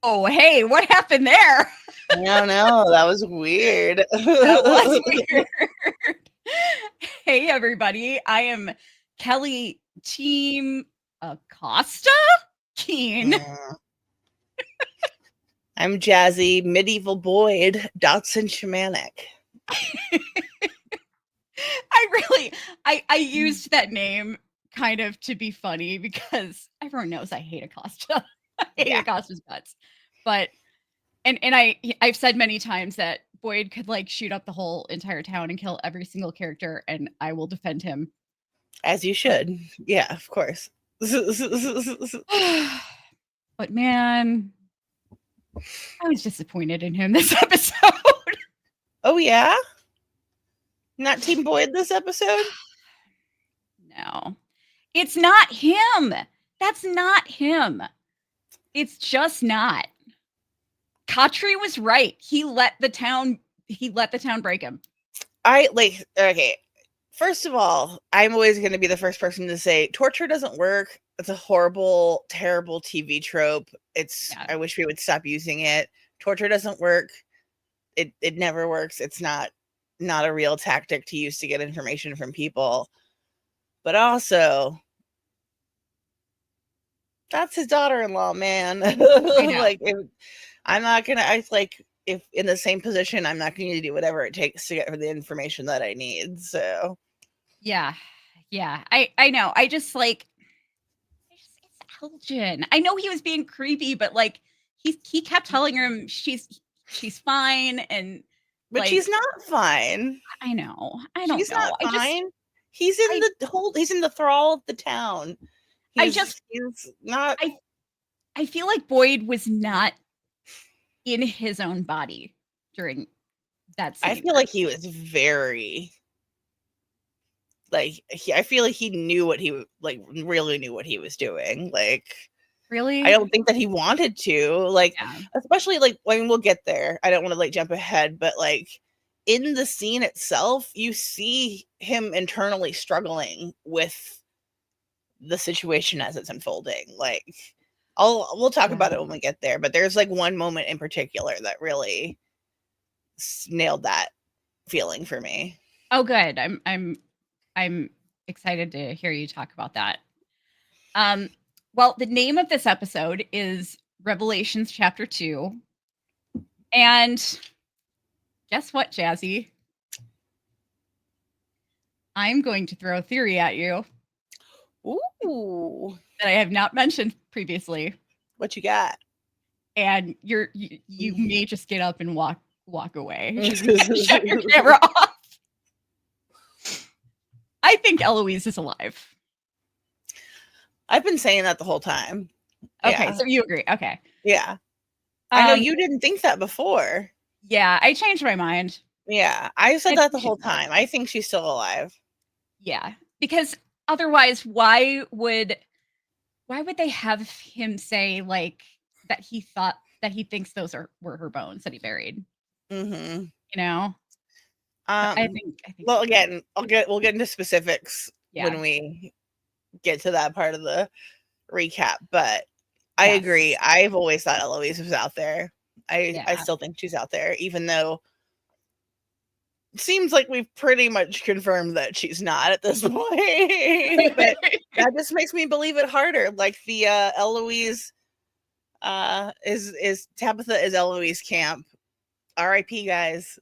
Oh, hey, what happened there? I don't know. That was weird. That was weird. Hey, everybody. I am Kelly Team Acosta Keen. Yeah. I'm Jazzy, medieval Boyd, Dotson Shamanic. I used that name kind of to be funny because everyone knows I hate Acosta. I hate Yeah. Acosta's guts. But and I've said many times that Boyd could like shoot up the whole entire town and kill every single character, and I will defend him. As you should. Yeah, of course. But man, I was disappointed in him this episode. Oh, yeah? Not Team Boyd this episode? No, it's not him. That's not him. It's just not. Katri was right. He let the town break him. Okay. First of all, I'm always going to be the first person to say torture doesn't work. It's a horrible, terrible TV trope. I wish we would stop using it. Torture doesn't work. It never works. It's not a real tactic to use to get information from people. But also, that's his daughter-in-law, man. Like, I'm not gonna act like if in the same position, I'm not going to do whatever it takes to get the information that I need. So yeah, I know. It's Elgin. I know he was being creepy, but like he kept telling him she's fine, and but like, she's not fine. I know. I don't She's know. not fine. He's in the thrall of the town. He's not. I feel like Boyd was not in his own body during that scene. I feel like he was very I feel like he knew what he really knew what he was doing. Like, really, I don't think that he wanted to. Especially we'll get there. I don't want to jump ahead, but in the scene itself, you see him internally struggling with the situation as it's unfolding. We'll talk about it when we get there, but there's one moment in particular that really nailed that feeling for me. Oh, good. I'm excited to hear you talk about that. Well, the name of this episode is Revelations Chapter 2. And guess what, Jazzy? I'm going to throw a theory at you. Ooh. That I have not mentioned previously. What you got? And you may just get up and walk away. Shut your camera off. I think Eloise is alive. I've been saying that the whole time. Okay, so you agree. Okay. Yeah. I know you didn't think that before. Yeah, I changed my mind. Yeah, I said that the whole time. I think she's still alive. Yeah, because otherwise, why would they have him say that he thinks those were her bones that he buried? Mm-hmm. You know. I think. Well, again, we'll get into specifics when we get to that part of the recap. But I agree. I've always thought Eloise was out there. I still think she's out there, even though it seems like we've pretty much confirmed that she's not at this point. But that just makes me believe it harder. Like the Eloise is Tabitha is Eloise camp. R.I.P. guys.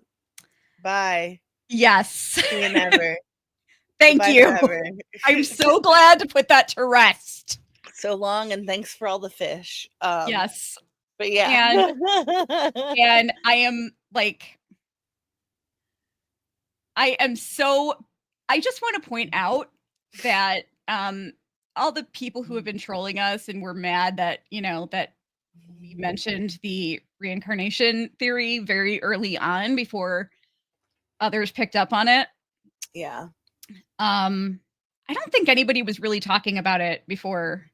Bye. Yes. See you never. Thank you. I'm so glad to put that to rest. So long, and thanks for all the fish. Yes. But yeah. And I am I just want to point out that all the people who have been trolling us and were mad that, that we mentioned the reincarnation theory very early on before others picked up on it. Yeah. I don't think anybody was really talking about it before.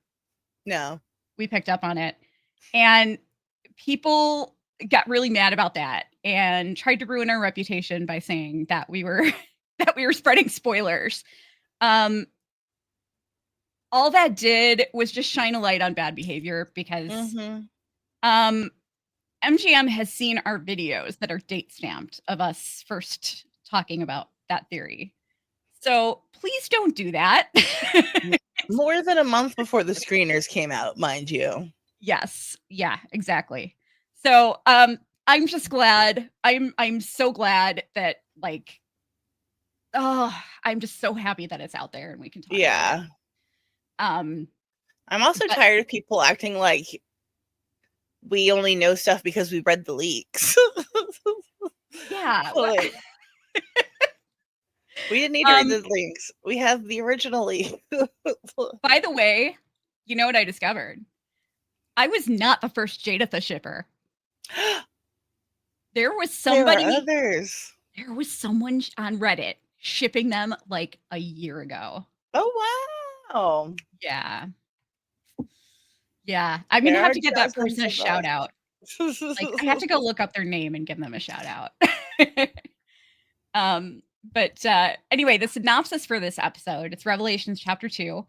No. We picked up on it. And people got really mad about that and tried to ruin our reputation by saying that we were spreading spoilers. All that did was just shine a light on bad behavior because MGM has seen our videos that are date stamped of us first talking about that theory. So please don't do that. More than a month before the screeners came out, mind you. Yes. Yeah, exactly. So, I'm just glad. I'm so glad that, like, oh, I'm just so happy that it's out there and we can talk about it. I'm also tired of people acting like we only know stuff because we read the leaks. Yeah. Like, we didn't need to read the leaks. We have the original leak. By the way, you know what I discovered? I was not the first Jaditha shipper. There was somebody. There were others. There was someone on Reddit shipping them like a year ago. Oh, wow. Yeah. Yeah. I'm going to have to give that person a shout out. Like, I have to go look up their name and give them a shout out. But anyway, the synopsis for this episode, it's Revelations chapter 2.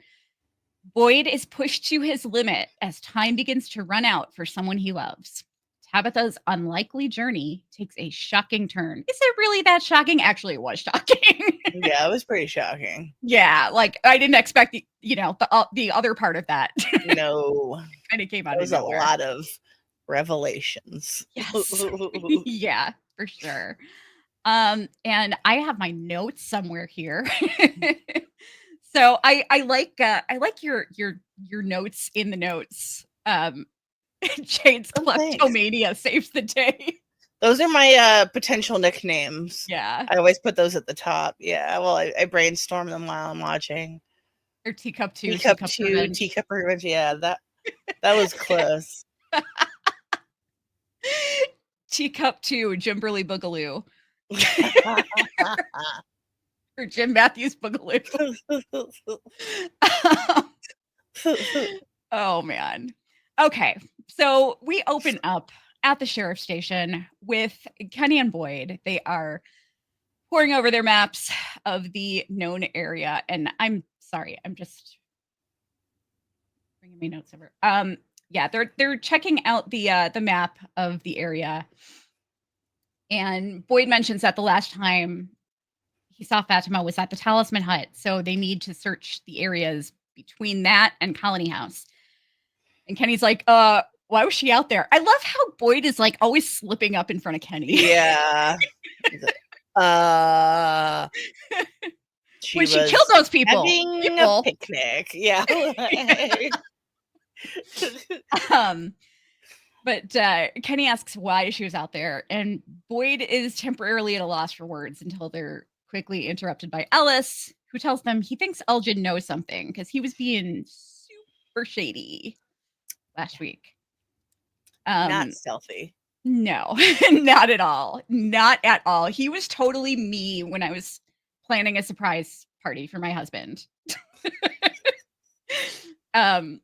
Boyd is pushed to his limit as time begins to run out for someone he loves. Tabitha's unlikely journey takes a shocking turn. Is it really that shocking? Actually, it was shocking. Yeah, it was pretty shocking. Yeah, like I didn't expect the other part of that. No, kind of came out. It was a lot of revelations. Yes. Yeah, for sure. And I have my notes somewhere here. So I like your notes in the notes. Jade's kleptomania saves the day. Those are my potential nicknames. Yeah. I always put those at the top. Yeah. Well, I brainstorm them while I'm watching. Or teacup 2, teacup 2, teacup revenge. Yeah, that was close. Teacup 2, Jimberly Boogaloo. Or Jim Matthews Boogaloo. Oh, man. Okay, so we open up at the sheriff's station with Kenny and Boyd. They are poring over their maps of the known area, and I'm sorry, I'm just bringing me notes over. Yeah, they're checking out the map of the area, and Boyd mentions that the last time he saw Fatima was at the Talisman Hut, so they need to search the areas between that and Colony House. And Kenny's like, why was she out there? I love how Boyd is like always slipping up in front of Kenny. Yeah. When she killed those people. Having a picnic. Yeah. But Kenny asks why she was out there, and Boyd is temporarily at a loss for words until they're quickly interrupted by Ellis, who tells them he thinks Elgin knows something because he was being super shady last week. Not stealthy. No, not at all. Not at all. He was totally me when I was planning a surprise party for my husband. In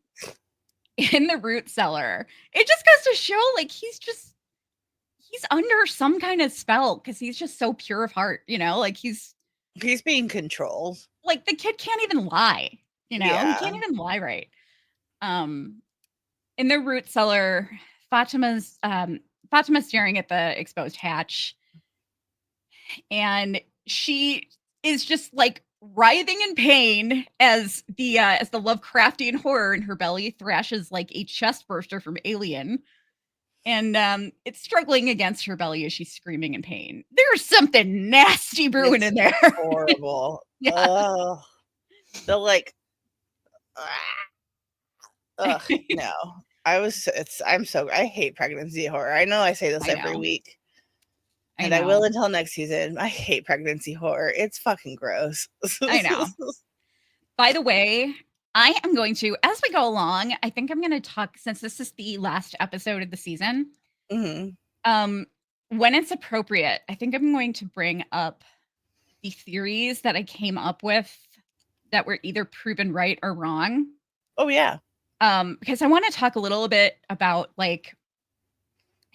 the root cellar, it just goes to show like he's under some kind of spell because he's just so pure of heart, like he's being controlled. Like the kid can't even lie, he can't even lie right. In the root cellar, Fatima's staring at the exposed hatch, and she is just like writhing in pain as the Lovecraftian horror in her belly thrashes like a chest burster from Alien. And it's struggling against her belly as she's screaming in pain. There's something nasty brewing in there. Horrible. Yeah. They're like, ugh, no. I hate pregnancy horror. I know I say this every week. And I will until next season. I hate pregnancy horror. It's fucking gross. I know. By the way, I am going to, as we go along, I think I'm going to talk, since this is the last episode of the season, when it's appropriate, I think I'm going to bring up the theories that I came up with that were either proven right or wrong. Oh, yeah. Because I want to talk a little bit about like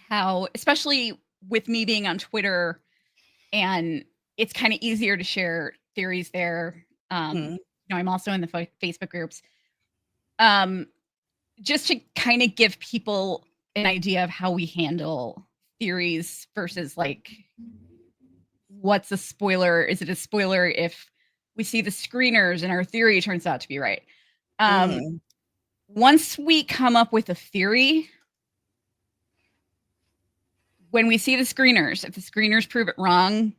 how, especially with me being on Twitter, and it's kind of easier to share theories there. I'm also in the Facebook groups. Just to kind of give people an idea of how we handle theories versus like what's a spoiler? Is it a spoiler if we see the screeners and our theory turns out to be right? Once we come up with a theory, when we see the screeners, if the screeners prove it wrong,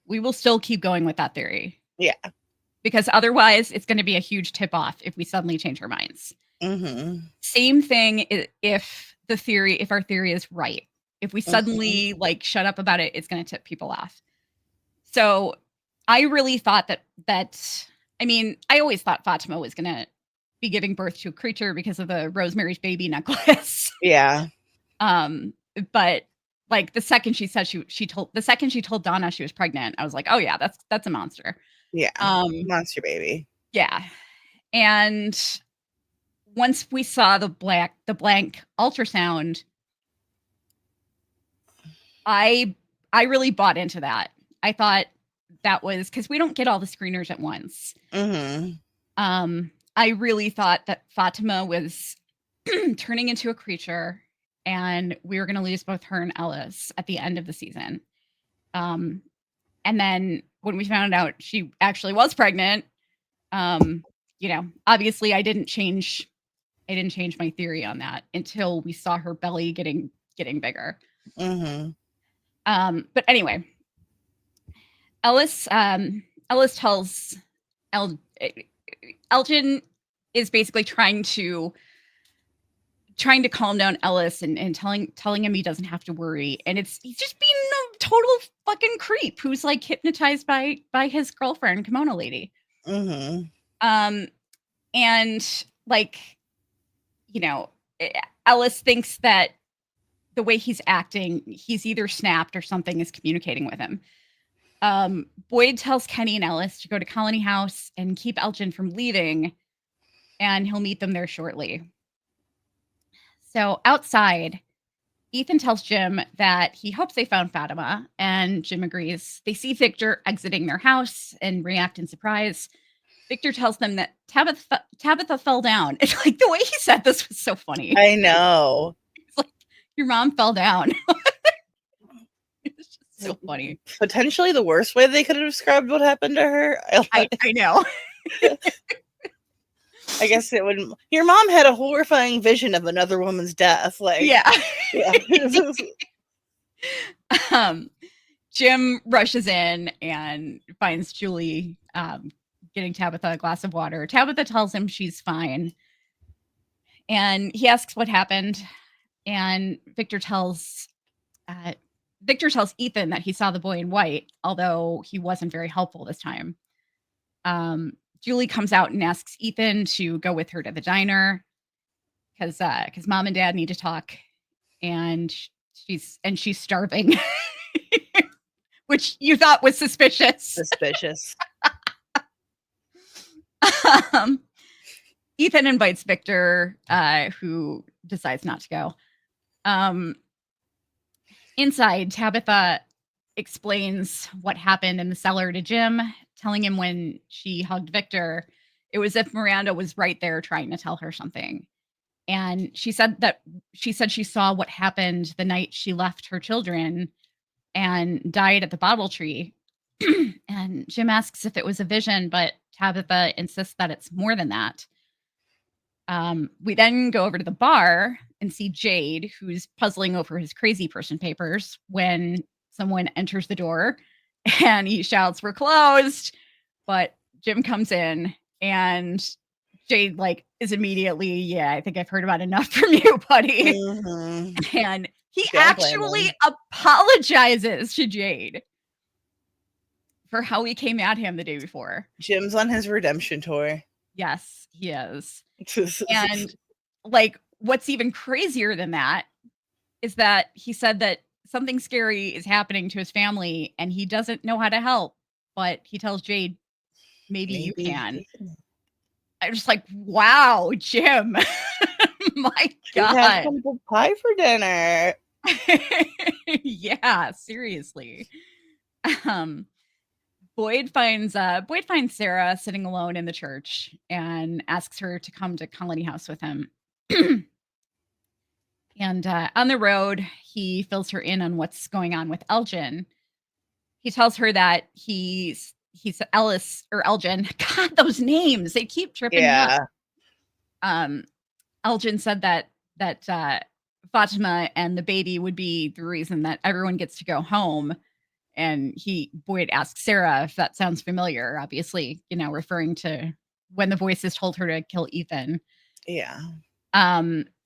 we will still keep going with that theory. Yeah. Because otherwise, it's going to be a huge tip off if we suddenly change our minds. Same thing if our theory is right. If we suddenly like shut up about it, it's going to tip people off. So I really thought I mean, I always thought Fatima was going to be giving birth to a creature because of the Rosemary's Baby necklace. Yeah. But like the second she said she told Donna she was pregnant, I was like, oh yeah, that's a monster. Yeah. Monster baby. Yeah. And once we saw the blank ultrasound, I really bought into that. I thought that was because we don't get all the screeners at once. I really thought that Fatima was turning into a creature and we were going to lose both her and Ellis at the end of the season. And then when we found out she actually was pregnant, you know, obviously I didn't change my theory on that until we saw her belly getting bigger. But anyway, Ellis tells Elgin is basically trying to calm down Ellis and telling him he doesn't have to worry. And he's just being a total fucking creep who's like hypnotized by his girlfriend, Kimono Lady. And like, you know, Ellis thinks that the way he's acting, he's either snapped or something is communicating with him. Boyd tells Kenny and Ellis to go to Colony House and keep Elgin from leaving, and he'll meet them there shortly. So outside, Ethan tells Jim that he hopes they found Fatima, and Jim agrees. They see Victor exiting their house and react in surprise. Victor tells them that Tabitha fell down. It's like the way he said this was so funny. I know. It's like, your mom fell down. It's just so funny. Potentially the worst way they could have described what happened to her. I know. I guess it would. Your mom had a horrifying vision of another woman's death. Like, yeah. Jim rushes in and finds Julie getting Tabitha a glass of water. Tabitha tells him she's fine, and he asks what happened. And Victor tells Ethan that he saw the boy in white, although he wasn't very helpful this time. Julie comes out and asks Ethan to go with her to the diner because mom and dad need to talk, and she's starving, which you thought was suspicious. Ethan invites Victor, who decides not to go. Inside, Tabitha explains what happened in the cellar to Jim, telling him when she hugged Victor, it was as if Miranda was right there trying to tell her something. And she said she saw what happened the night she left her children and died at the bottle tree. And Jim asks if it was a vision, but Tabitha insists that it's more than that. We then go over to the bar and see Jade, who's puzzling over his crazy person papers when someone enters the door and he shouts, "We're closed." But Jim comes in and Jade is immediately, "Yeah, I think I've heard about enough from you, buddy." And he actually apologizes to Jade for how he came at him the day before. Jim's on his redemption tour. Yes, he is. And what's even crazier than that is that he said that something scary is happening to his family and he doesn't know how to help, but he tells Jade, maybe you can. I'm just like, wow, Jim. My God. We had humble pie for dinner. Yeah, seriously. Boyd finds Sarah sitting alone in the church and asks her to come to Colony House with him. And on the road, he fills her in on what's going on with Elgin. He tells her that he's Ellis or Elgin. God, those names, they keep tripping me up. Elgin said that Fatima and the baby would be the reason that everyone gets to go home. And Boyd asks Sarah if that sounds familiar, obviously, referring to when the voices told her to kill Ethan. Yeah.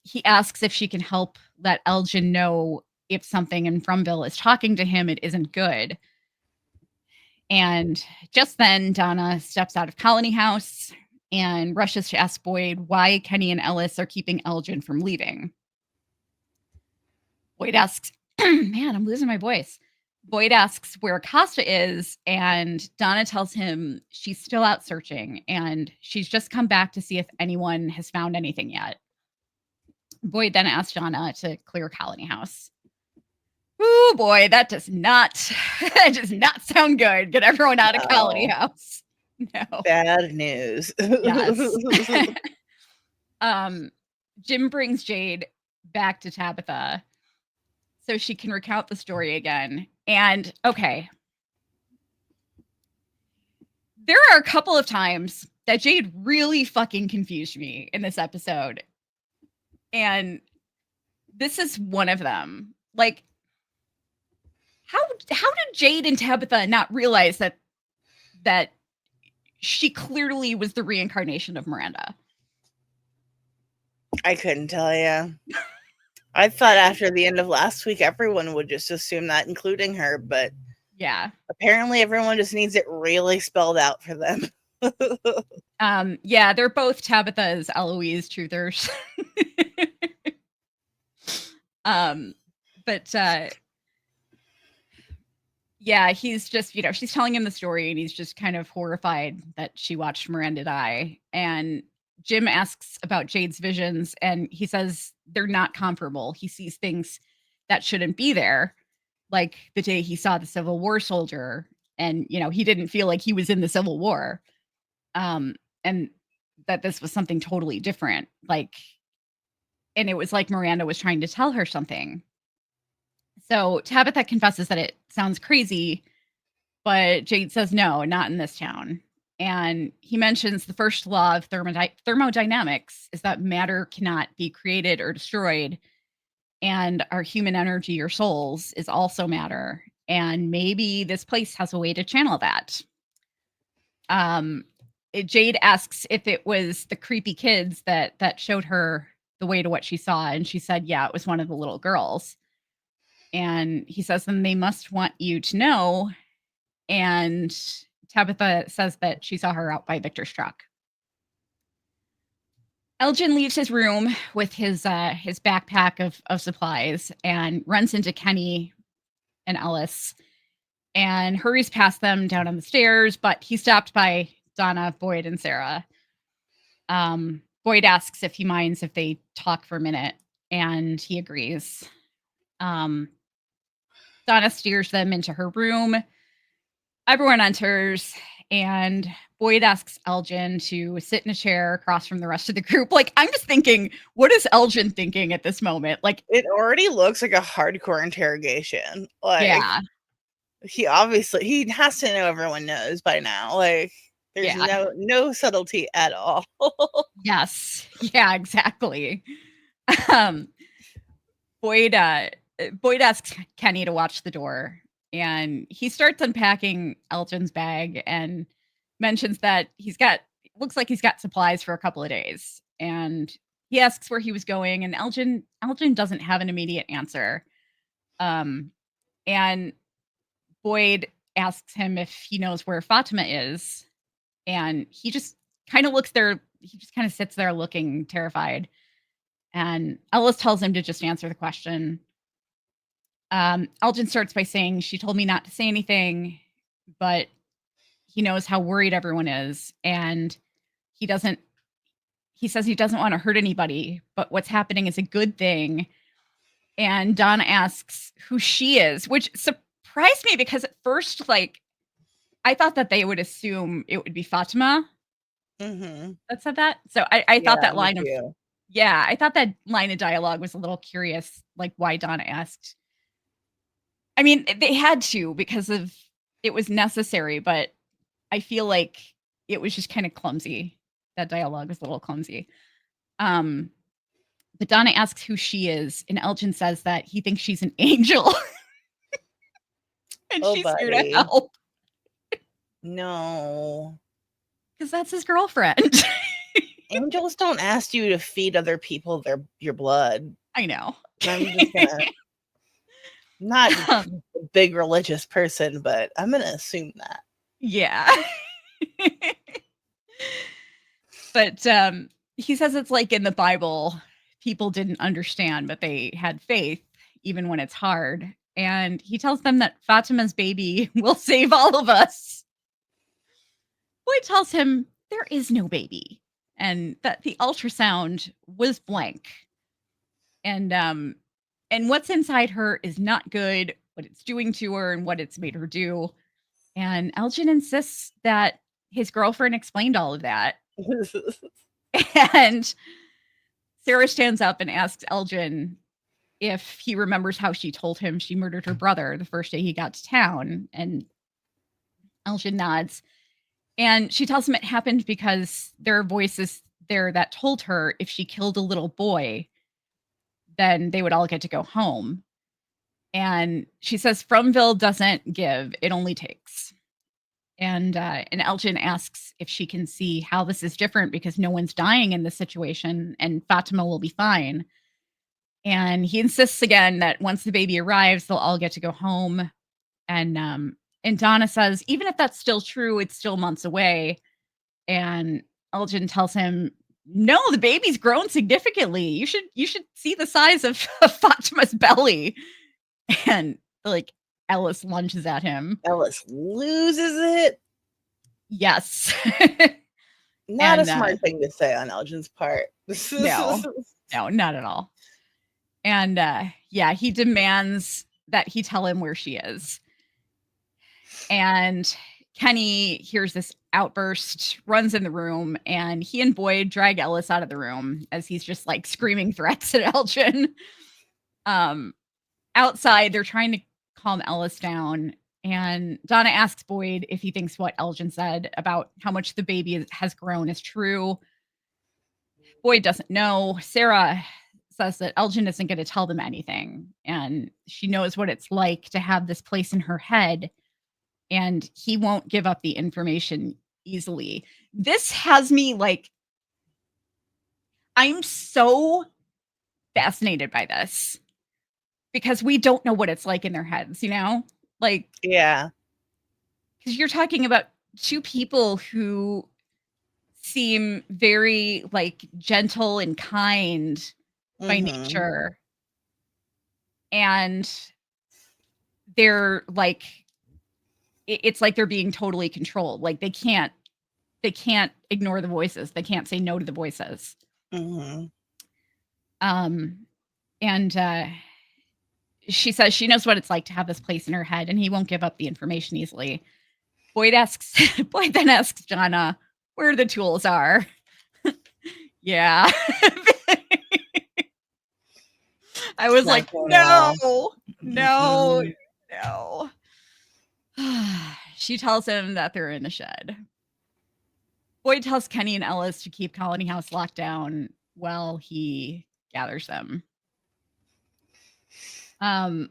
He asks if she can help let Elgin know if something in Fromville is talking to him, it isn't good. And just then, Donna steps out of Colony House and rushes to ask Boyd why Kenny and Ellis are keeping Elgin from leaving. Boyd asks, man, I'm losing my voice. Boyd asks where Acosta is, and Donna tells him she's still out searching, and she's just come back to see if anyone has found anything yet. Boyd then asks Donna to clear Colony House. Oh boy, that does not sound good. Get everyone out of Colony House. No. Bad news. Yes. Jim brings Jade back to Tabitha so she can recount the story again. And okay. There are a couple of times that Jade really fucking confused me in this episode. And this is one of them. Like, how did Jade and Tabitha not realize that she clearly was the reincarnation of Miranda? I couldn't tell you. I thought after the end of last week, everyone would just assume that, including her. But yeah, apparently everyone just needs it really spelled out for them. Yeah, they're both Tabitha's Eloise truthers. But yeah, he's just, she's telling him the story and he's just kind of horrified that she watched Miranda die. And Jim asks about Jade's visions and he says they're not comparable. He sees things that shouldn't be there, like the day he saw the Civil War soldier and, he didn't feel like he was in the Civil War. And that this was something totally different. And it was like Miranda was trying to tell her something. So Tabitha confesses that it sounds crazy, but Jade says, no, not in this town. And he mentions the first law of thermodynamics is that matter cannot be created or destroyed. And our human energy or souls is also matter. And maybe this place has a way to channel that. Jade asks if it was the creepy kids that showed her the way to what she saw. And she said, yeah, it was one of the little girls. And he says, then they must want you to know. And Tabitha says that she saw her out by Victor's truck. Elgin leaves his room with his backpack of supplies and runs into Kenny and Ellis and hurries past them down on the stairs, but he's stopped by Donna, Boyd, and Sarah. Boyd asks if he minds if they talk for a minute, and he agrees. Donna steers them into her room. Everyone enters, and Boyd asks Elgin to sit in a chair across from the rest of the group. Like, I'm just thinking, what is Elgin thinking at this moment? Like, it already looks like a hardcore interrogation. Like, yeah. He has to know everyone knows by now. Like, there's no subtlety at all. Yes. Yeah, exactly. Boyd asks Kenny to watch the door, and he starts unpacking Elgin's bag and mentions that looks like he's got supplies for a couple of days. And he asks where he was going, and Elgin doesn't have an immediate answer. And Boyd asks him if he knows where Fatima is, and he just kind of looks there. He just kind of sits there looking terrified. And Ellis tells him to just answer the question. Elgin starts by saying, she told me not to say anything, but he knows how worried everyone is. And he says he doesn't want to hurt anybody, but what's happening is a good thing. And Donna asks who she is, which surprised me because at first, I thought that they would assume it would be Fatima that said that. So I thought that line Yeah, I thought that line of dialogue was a little curious, like why Donna asked. I mean, they had to because of it was necessary, but I feel like it was just kind of clumsy. That dialogue was a little clumsy. But Donna asks who she is, and Elgin says that he thinks she's an angel. And oh, she's here to buddy. help. No. Because that's his girlfriend. Angels don't ask you to feed other people your blood. I know. I'm just gonna not a big religious person, but I'm gonna assume that. Yeah. But he says it's like in the Bible, people didn't understand, but they had faith even when it's hard. And he tells them that Fatima's baby will save all of us. Boyd tells him there is no baby and that the ultrasound was blank. And what's inside her is not good, what it's doing to her and what it's made her do. And Elgin insists that his girlfriend explained all of that. And Sarah stands up and asks Elgin if he remembers how she told him she murdered her brother the first day he got to town. And Elgin nods. And she tells him it happened because there are voices there that told her if she killed a little boy, then they would all get to go home. And she says Fromville doesn't give, it only takes. And Elgin asks if she can see how this is different because no one's dying in this situation and Fatima will be fine. And he insists again that once the baby arrives, they'll all get to go home. And Donna says, even if that's still true, it's still months away. And Elgin tells him, no, the baby's grown significantly. You should see the size of Fatima's belly. And like Ellis lunges at him. Ellis loses it. Yes. Not a smart thing to say on Elgin's part. No, not at all. And yeah, he demands that he tell him where she is. And Kenny hears this outburst, runs in the room, and he and Boyd drag Ellis out of the room as he's just like screaming threats at Elgin. Outside, they're trying to calm Ellis down. And Donna asks Boyd if he thinks what Elgin said about how much the baby has grown is true. Boyd doesn't know. Sarah says that Elgin isn't going to tell them anything. And she knows what it's like to have this place in her head. And he won't give up the information easily. This has me like, I'm so fascinated by this because we don't know what it's like in their heads, you know? Like, yeah. Because you're talking about two people who seem very like gentle and kind by nature. And they're like, it's like they're being totally controlled. Like they can't ignore the voices. They can't say no to the voices. And she says she knows what it's like to have this place in her head, and he won't give up the information easily. Boyd then asks Donna where the tools are. Yeah. I was like, no. She tells him that they're in the shed. Boyd tells Kenny and Ellis to keep Colony House locked down while he gathers them. Out on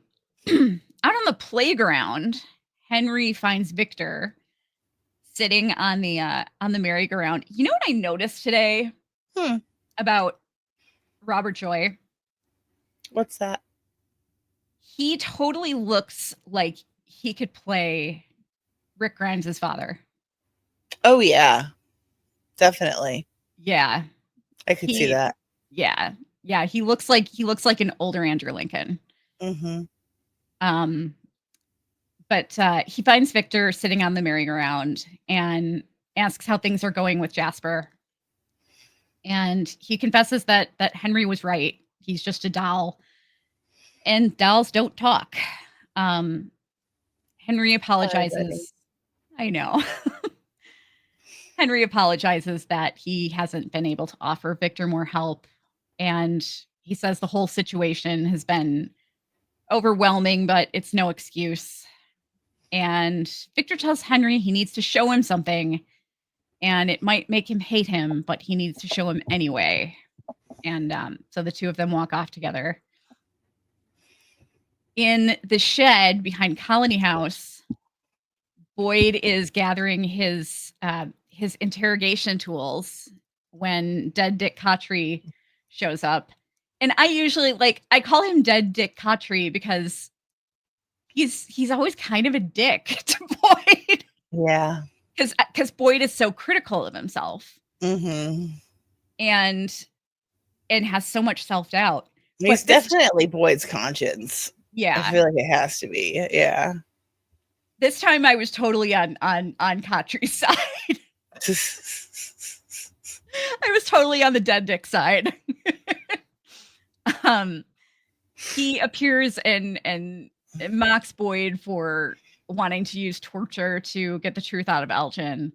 the playground, Henry finds Victor sitting on the merry-go-round. You know what I noticed today about Robert Joy? What's that? He totally looks like he could play Rick Grimes' father. Oh yeah, definitely. Yeah, I could see that. Yeah, he looks like an older Andrew Lincoln. But he finds Victor sitting on the merry-go-round and asks how things are going with Jasper. And he confesses that Henry was right. He's just a doll. And dolls don't talk. Henry apologizes. I know. Henry apologizes that he hasn't been able to offer Victor more help. And he says the whole situation has been overwhelming, but it's no excuse. And Victor tells Henry he needs to show him something, and it might make him hate him, but he needs to show him anyway. And so the two of them walk off together. In the shed behind Colony House, Boyd is gathering his interrogation tools when Dead Dick Cottrey shows up. And I usually I call him Dead Dick Cottrey because he's always kind of a dick to Boyd. Yeah. Because Boyd is so critical of himself. Mm-hmm. And has so much self-doubt. He's definitely Boyd's conscience. Yeah. I feel like it has to be. Yeah. This time I was totally on Cottrey's side. I was totally on the dead dick side. He appears and mocks Boyd for wanting to use torture to get the truth out of Elgin.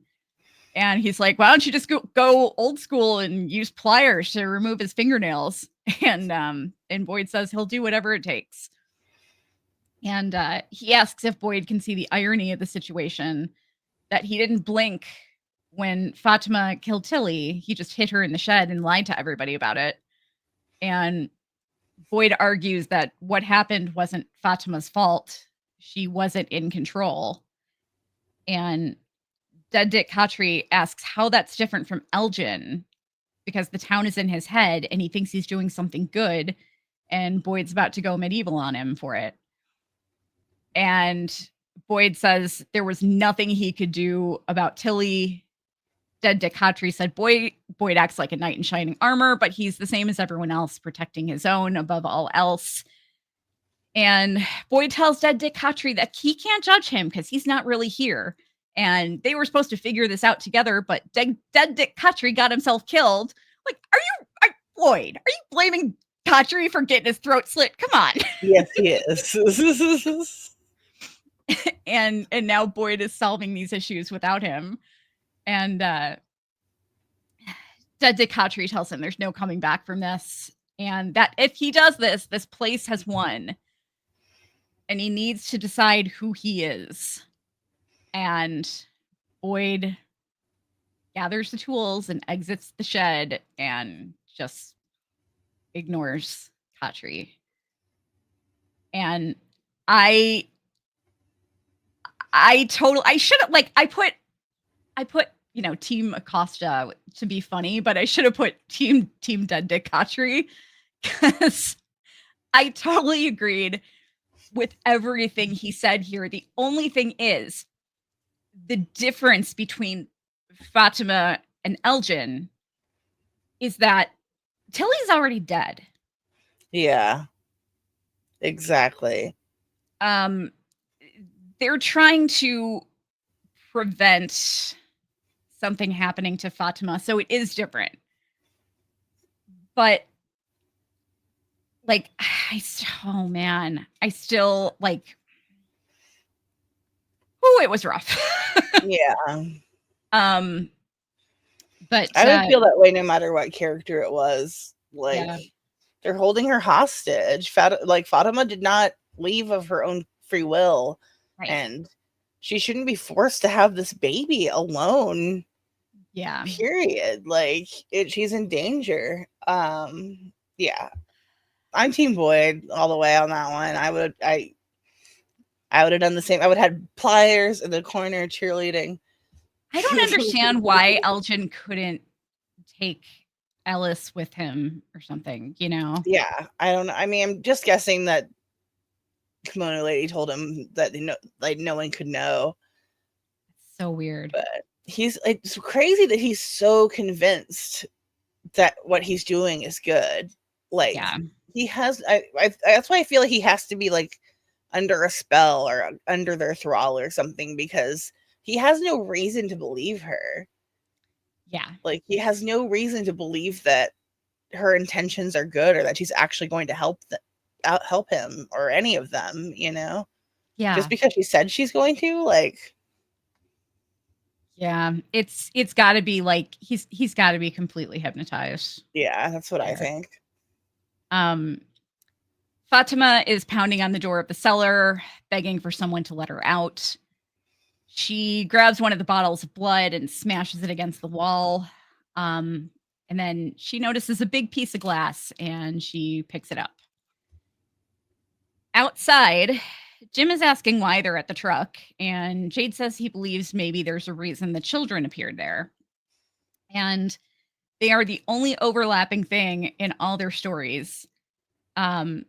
And he's like, why don't you just go old school and use pliers to remove his fingernails? And Boyd says he'll do whatever it takes. And he asks if Boyd can see the irony of the situation, that he didn't blink when Fatima killed Tilly. He just hit her in the shed and lied to everybody about it. And Boyd argues that what happened wasn't Fatima's fault. She wasn't in control. And Dead Dick Cottrey asks how that's different from Elgin, because the town is in his head and he thinks he's doing something good, and Boyd's about to go medieval on him for it. And Boyd says there was nothing he could do about Tilly. Dead Dick Cottrey said Boyd acts like a knight in shining armor, but he's the same as everyone else, protecting his own above all else. And Boyd tells Dead Dick Cottrey that he can't judge him because he's not really here. And they were supposed to figure this out together, but Dead Dick Cottrey got himself killed. Like, Boyd, are you blaming Cottrey for getting his throat slit? Come on. Yes, he is. And now Boyd is solving these issues without him. And Dead Dick Cottrey tells him there's no coming back from this. And that if he does this place has won. And he needs to decide who he is. And Boyd gathers the tools and exits the shed and just ignores Cottrey. And I should have I put Team Acosta to be funny, but I should have put Team Dead Dick Cottrey, because I totally agreed with everything he said here. The only thing is the difference between Fatima and Elgin is that Tilly's already dead. Yeah, exactly. They're trying to prevent something happening to Fatima, so it is different. But I still it was rough. Yeah. But I would feel that way no matter what character it was. They're holding her hostage. Fatima did not leave of her own free will. Right. And she shouldn't be forced to have this baby alone. Yeah. Period. She's in danger. Yeah. I'm Team Boyd all the way on that one. I would have done the same. I would have had pliers in the corner cheerleading. I don't understand why Elgin couldn't take Ellis with him or something, Yeah, I don't know. I mean, I'm just guessing that Kimono Lady told him that no one could know. So weird. But it's crazy that he's so convinced that what he's doing is good. He has. That's why I feel like he has to be under a spell or under their thrall or something, because he has no reason to believe her. Yeah. He has no reason to believe that her intentions are good or that she's actually going to help him or any of them, Yeah. Just because she said she's going to, Yeah, it's got to be he's got to be completely hypnotized. Yeah, that's what I think. Fatima is pounding on the door of the cellar, begging for someone to let her out. She grabs one of the bottles of blood and smashes it against the wall. And then she notices a big piece of glass and she picks it up. Outside, Jim is asking why they're at the truck, and Jade says he believes maybe there's a reason the children appeared there. And they are the only overlapping thing in all their stories. And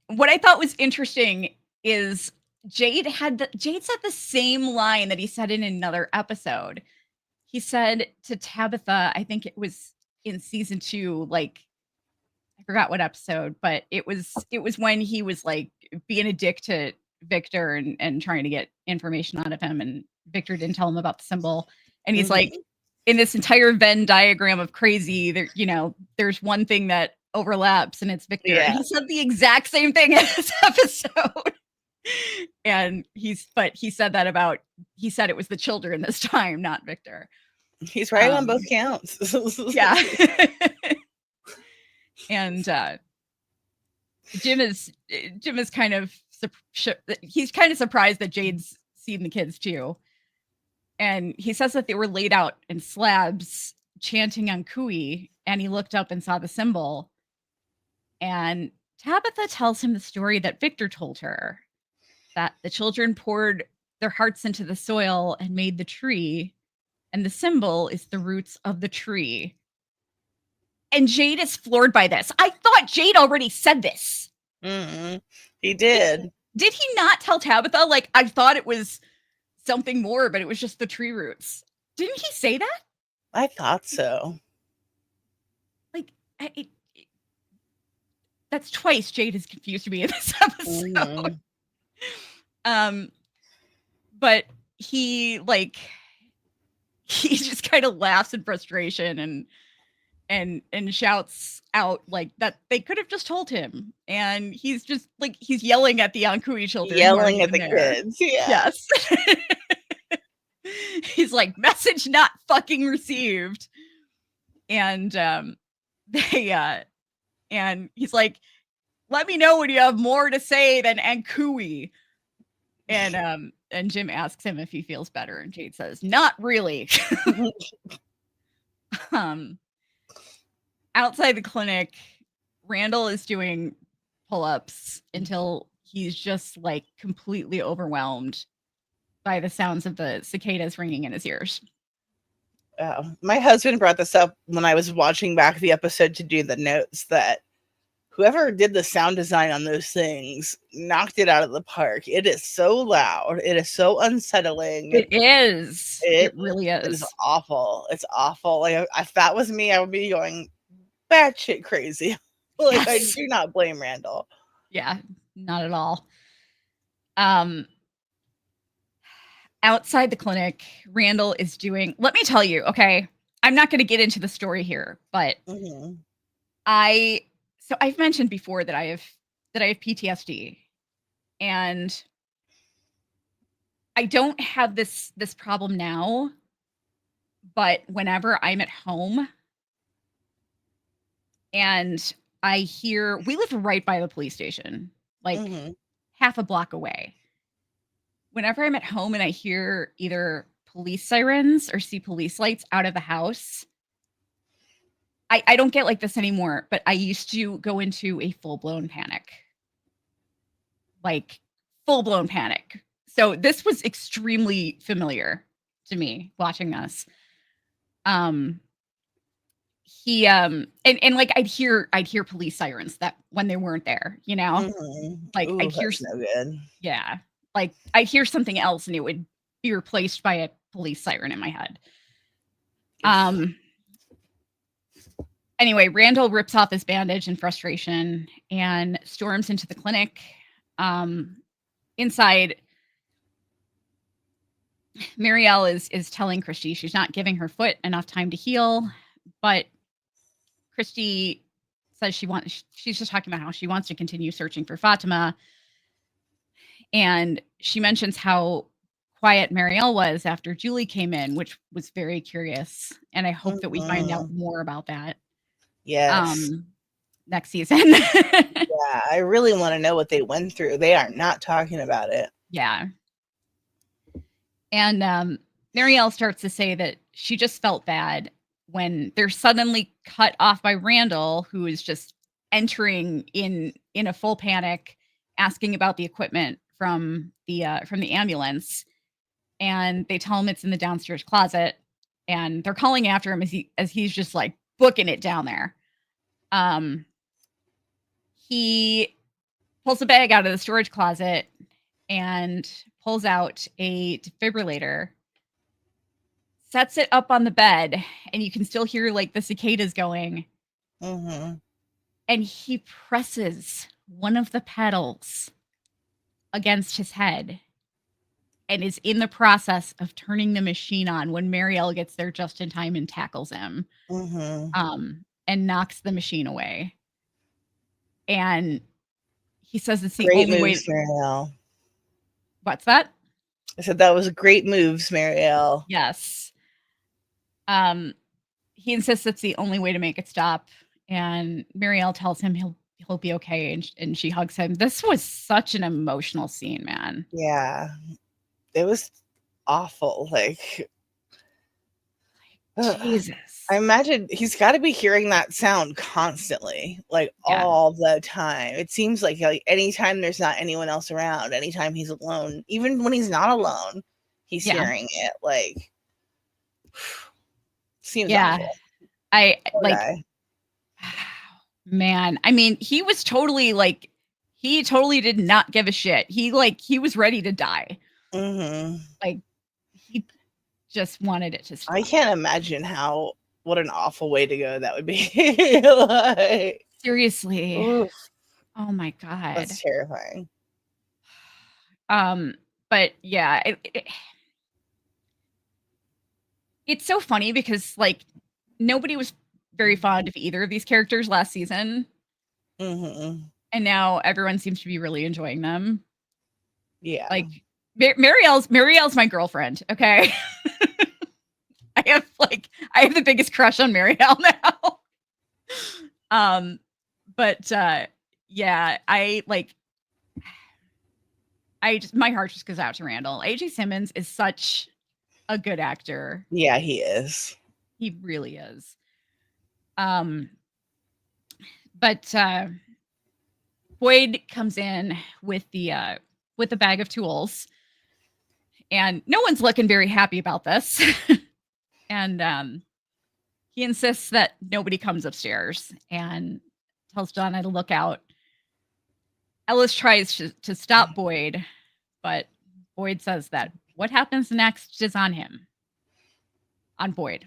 what I thought was interesting is Jade said the same line that he said in another episode. He said to Tabitha, I think it was in season 2, like I forgot what episode, but it was when he was like being a dick to Victor and trying to get information out of him, and Victor didn't tell him about the symbol. And he's like, in this entire Venn diagram of crazy, there, there's one thing that overlaps, and it's Victor. Yeah. And he said the exact same thing in this episode. And he said it was the children this time, not Victor. He's right on both counts. Yeah. And Jim is kind of he's kind of surprised that Jade's seen the kids too. And he says that they were laid out in slabs chanting on Kui, and he looked up and saw the symbol. And Tabitha tells him the story that Victor told her, that the children poured their hearts into the soil and made the tree, and the symbol is the roots of the tree. And Jade is floored by this. I thought Jade already said this. Mm-hmm. He did. Did he not tell Tabitha? Like, I thought it was something more, but it was just the tree roots. Didn't he say that? I thought so. Like, that's twice Jade has confused me in this episode. Mm-hmm. But he just kind of laughs in frustration and shouts out like that they could have just told him, and he's just like he's yelling at the Ankui children, yelling at the kids. Yeah. Yes. He's like, message not fucking received. And and he's like, let me know when you have more to say than Ankui. And Jim asks him if he feels better, and Jade says, not really. Outside the clinic, Randall is doing pull-ups until he's just like completely overwhelmed by the sounds of the cicadas ringing in his ears. My husband brought this up when I was watching back the episode to do the notes, that whoever did the sound design on those things knocked it out of the park. It is so loud. It is so unsettling. It is. It really is. It is awful. It's awful. Like, if that was me, I would be going batshit crazy. Like, yes. I do not blame Randall. Yeah, not at all. Outside the clinic, Randall is doing, let me tell you, okay, I'm not going to get into the story here, but I've mentioned before that I have PTSD, and I don't have this problem now, but whenever I'm at home and I hear, we live right by the police station, like half a block away. Whenever I'm at home and I hear either police sirens or see police lights out of the house, I don't get like this anymore, but I used to go into a full-blown panic. Like, full-blown panic. So this was extremely familiar to me watching this. Like I'd hear police sirens that when they weren't there, like I'd hear no good. Yeah. Like I'd hear something else and it would be replaced by a police siren in my head. Anyway, Randall rips off his bandage in frustration and storms into the clinic. Inside, Marielle is telling Christy she's not giving her foot enough time to heal, but Christy says she's just talking about how she wants to continue searching for Fatima. And she mentions how quiet Marielle was after Julie came in, which was very curious. And I hope that we find out more about that. Yes. next season. Yeah, I really want to know what they went through. They are not talking about it. Yeah. And Marielle starts to say that she just felt bad when they're suddenly cut off by Randall, who is just entering in a full panic, asking about the equipment from the ambulance. And they tell him it's in the downstairs closet, and they're calling after him as he's just like booking it down there. He pulls a bag out of the storage closet and pulls out a defibrillator, sets it up on the bed, and you can still hear like the cicadas going. Mm-hmm. And he presses one of the pedals against his head and is in the process of turning the machine on when Marielle gets there just in time and tackles him, and knocks the machine away. And he says it's the great only moves, way. Marielle. What's that? I said that was great moves, Marielle. Yes. He insists it's the only way to make it stop, and Marielle tells him he'll be okay, and she hugs him. This was such an emotional scene, man. Yeah. It was awful. Like Jesus. I imagine he's got to be hearing that sound constantly, like all the time. It seems like anytime there's not anyone else around, anytime he's alone, even when he's not alone, he's hearing it. Like, seems awful. Poor guy. Man, I mean, he was totally like, he totally did not give a shit. He was ready to die. Mm-hmm. Like, he just wanted it to stop. I can't imagine what an awful way to go that would be. Like, seriously. Oof. Oh my God. That's terrifying. But yeah, it's so funny because like nobody was very fond of either of these characters last season. Mm-hmm. And now everyone seems to be really enjoying them. Yeah. Like Marielle's my girlfriend, okay? I have the biggest crush on Marielle now. But yeah, my heart just goes out to Randall. A.J. Simmons is such a good actor. Yeah, he is. He really is. But Boyd comes in with the bag of tools, and no one's looking very happy about this. And he insists that nobody comes upstairs and tells Donna to look out. Ellis tries to stop Boyd, but Boyd says that what happens next is on him, on Boyd.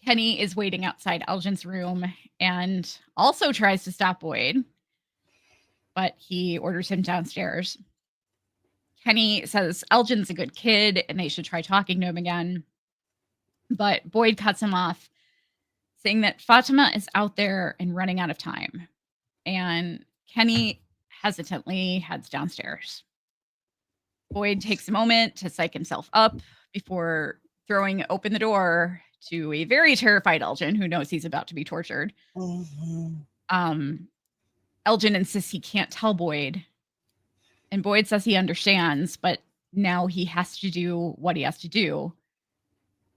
Kenny is waiting outside Elgin's room and also tries to stop Boyd, but he orders him downstairs. Kenny says Elgin's a good kid and they should try talking to him again. But Boyd cuts him off, saying that Fatima is out there and running out of time. And Kenny hesitantly heads downstairs. Boyd takes a moment to psych himself up before throwing open the door to a very terrified Elgin who knows he's about to be tortured. Mm-hmm. Elgin insists he can't tell Boyd, and Boyd says he understands, but now he has to do what he has to do.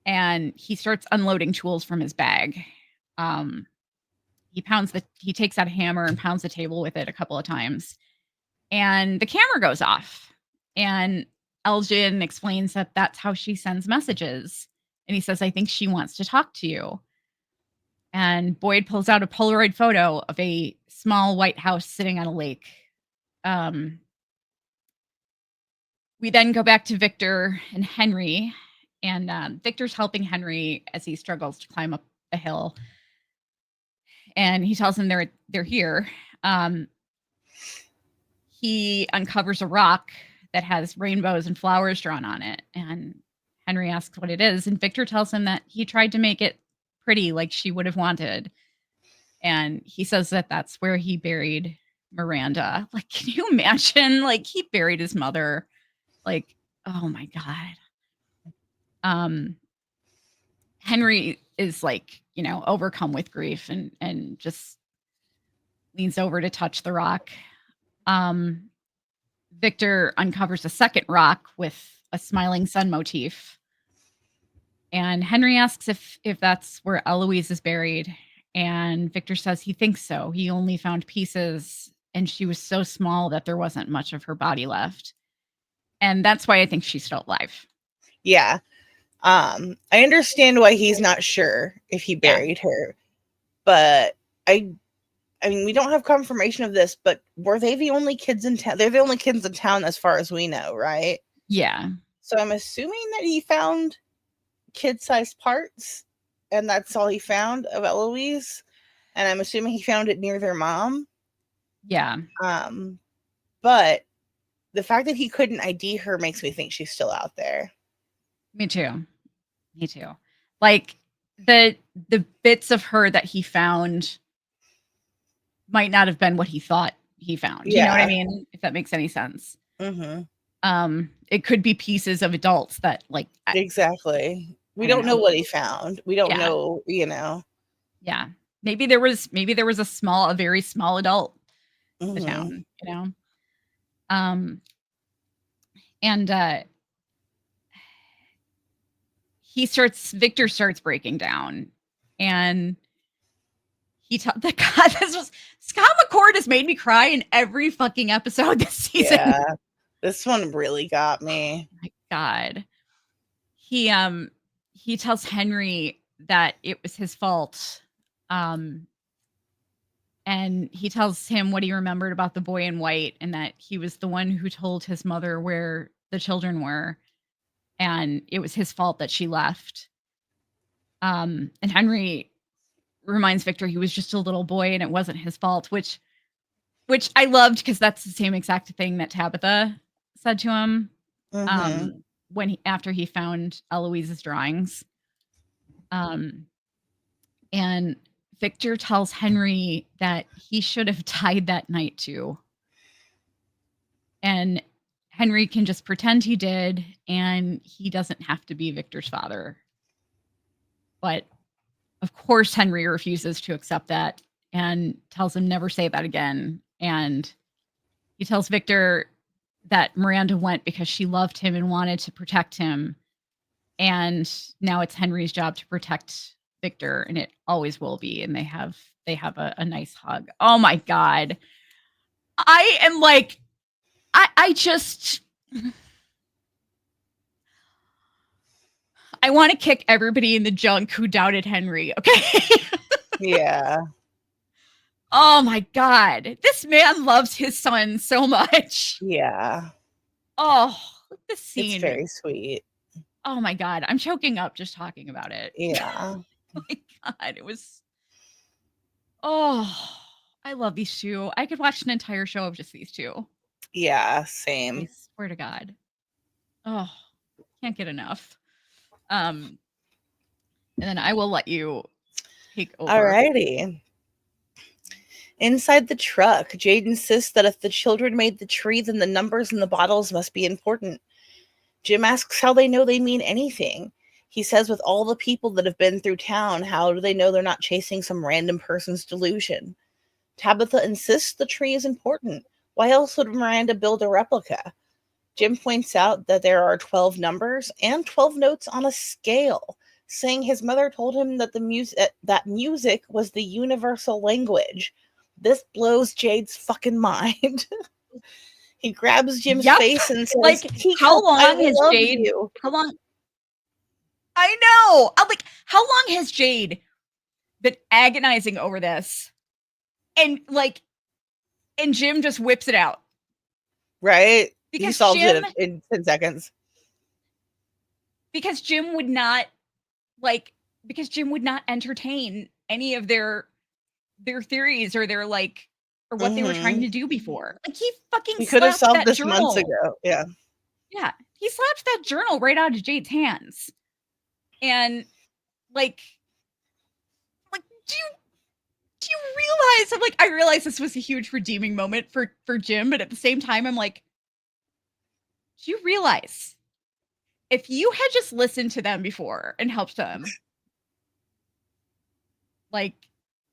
And he starts unloading tools from his bag. He takes out a hammer and pounds the table with it a couple of times, and the camera goes off. And Elgin explains that that's how she sends messages. And he says, I think she wants to talk to you. And Boyd pulls out a Polaroid photo of a small white house sitting on a lake. We then go back to Victor and Henry. And Victor's helping Henry as he struggles to climb up a hill. And he tells him they're here. He uncovers a rock that has rainbows and flowers drawn on it. And Henry asks what it is. And Victor tells him that he tried to make it pretty like she would have wanted. And he says that that's where he buried Miranda. Like, can you imagine? Like, he buried his mother. Like, oh my God. Henry is like overcome with grief and just leans over to touch the rock. Victor uncovers a second rock with a smiling sun motif. And Henry asks if that's where Eloise is buried. And Victor says he thinks so. He only found pieces, and she was so small that there wasn't much of her body left. And that's why I think she's still alive. Yeah. I understand why he's not sure if he buried her. But I mean, we don't have confirmation of this, but were they the only kids in town? They're the only kids in town as far as we know, right? Yeah. So I'm assuming that he found kid-sized parts, and that's all he found of Eloise. And I'm assuming he found it near their mom. Yeah. But the fact that he couldn't ID her makes me think she's still out there. Me too. Like the bits of her that he found might not have been what he thought he found. You know what I mean? If that makes any sense. Mm-hmm. It could be pieces of adults that exactly. We don't know what he found. We don't know, Yeah. Maybe there was a very small adult in the town, and Victor starts breaking down, and the God, Scott McCord has made me cry in every fucking episode this season. Yeah, this one really got me. Oh my God. He tells Henry that it was his fault. And he tells him what he remembered about the boy in white, and that he was the one who told his mother where the children were, and it was his fault that she left. And Henry reminds Victor he was just a little boy and it wasn't his fault, which I loved, because that's the same exact thing that Tabitha said to him after he found Eloise's drawings. And Victor tells Henry that he should have died that night too. And Henry can just pretend he did, and he doesn't have to be Victor's father. But of course, Henry refuses to accept that and tells him never say that again. And he tells Victor that Miranda went because she loved him and wanted to protect him. And now it's Henry's job to protect Victor, and it always will be. And they have a nice hug. Oh my God. I am like, I just, I want to kick everybody in the junk who doubted Henry. Okay. Yeah. Oh my God. This man loves his son so much. Yeah. Oh, this scene. It's very sweet. Oh my God. I'm choking up just talking about it. Yeah. Oh my God. It was. Oh, I love these two. I could watch an entire show of just these two. Yeah, same. I swear to God. Oh, can't get enough. And then I will let you take over. Alrighty. Inside the truck, Jade insists that if the children made the tree, then the numbers in the bottles must be important. Jim asks how they know they mean anything. He says with all the people that have been through town, how do they know they're not chasing some random person's delusion? Tabitha insists the tree is important. Why else would Miranda build a replica? Jim points out that there are 12 numbers and 12 notes on a scale, saying his mother told him that music was the universal language. This blows Jade's fucking mind. He grabs Jim's face and says, like, how long has Jade? You. How long? I know. I'm like, how long has Jade been agonizing over this? And Jim just whips it out. Right? Because he solves it in 10 seconds. Because Jim would not entertain any of their theories or their or what they were trying to do before. Like, he could have solved this months ago. Yeah. Yeah. He slapped that journal right out of Jade's hands. And do you realize? I'm like, I realize this was a huge redeeming moment for Jim, but at the same time, I'm like, do you realize if you had just listened to them before and helped them, like,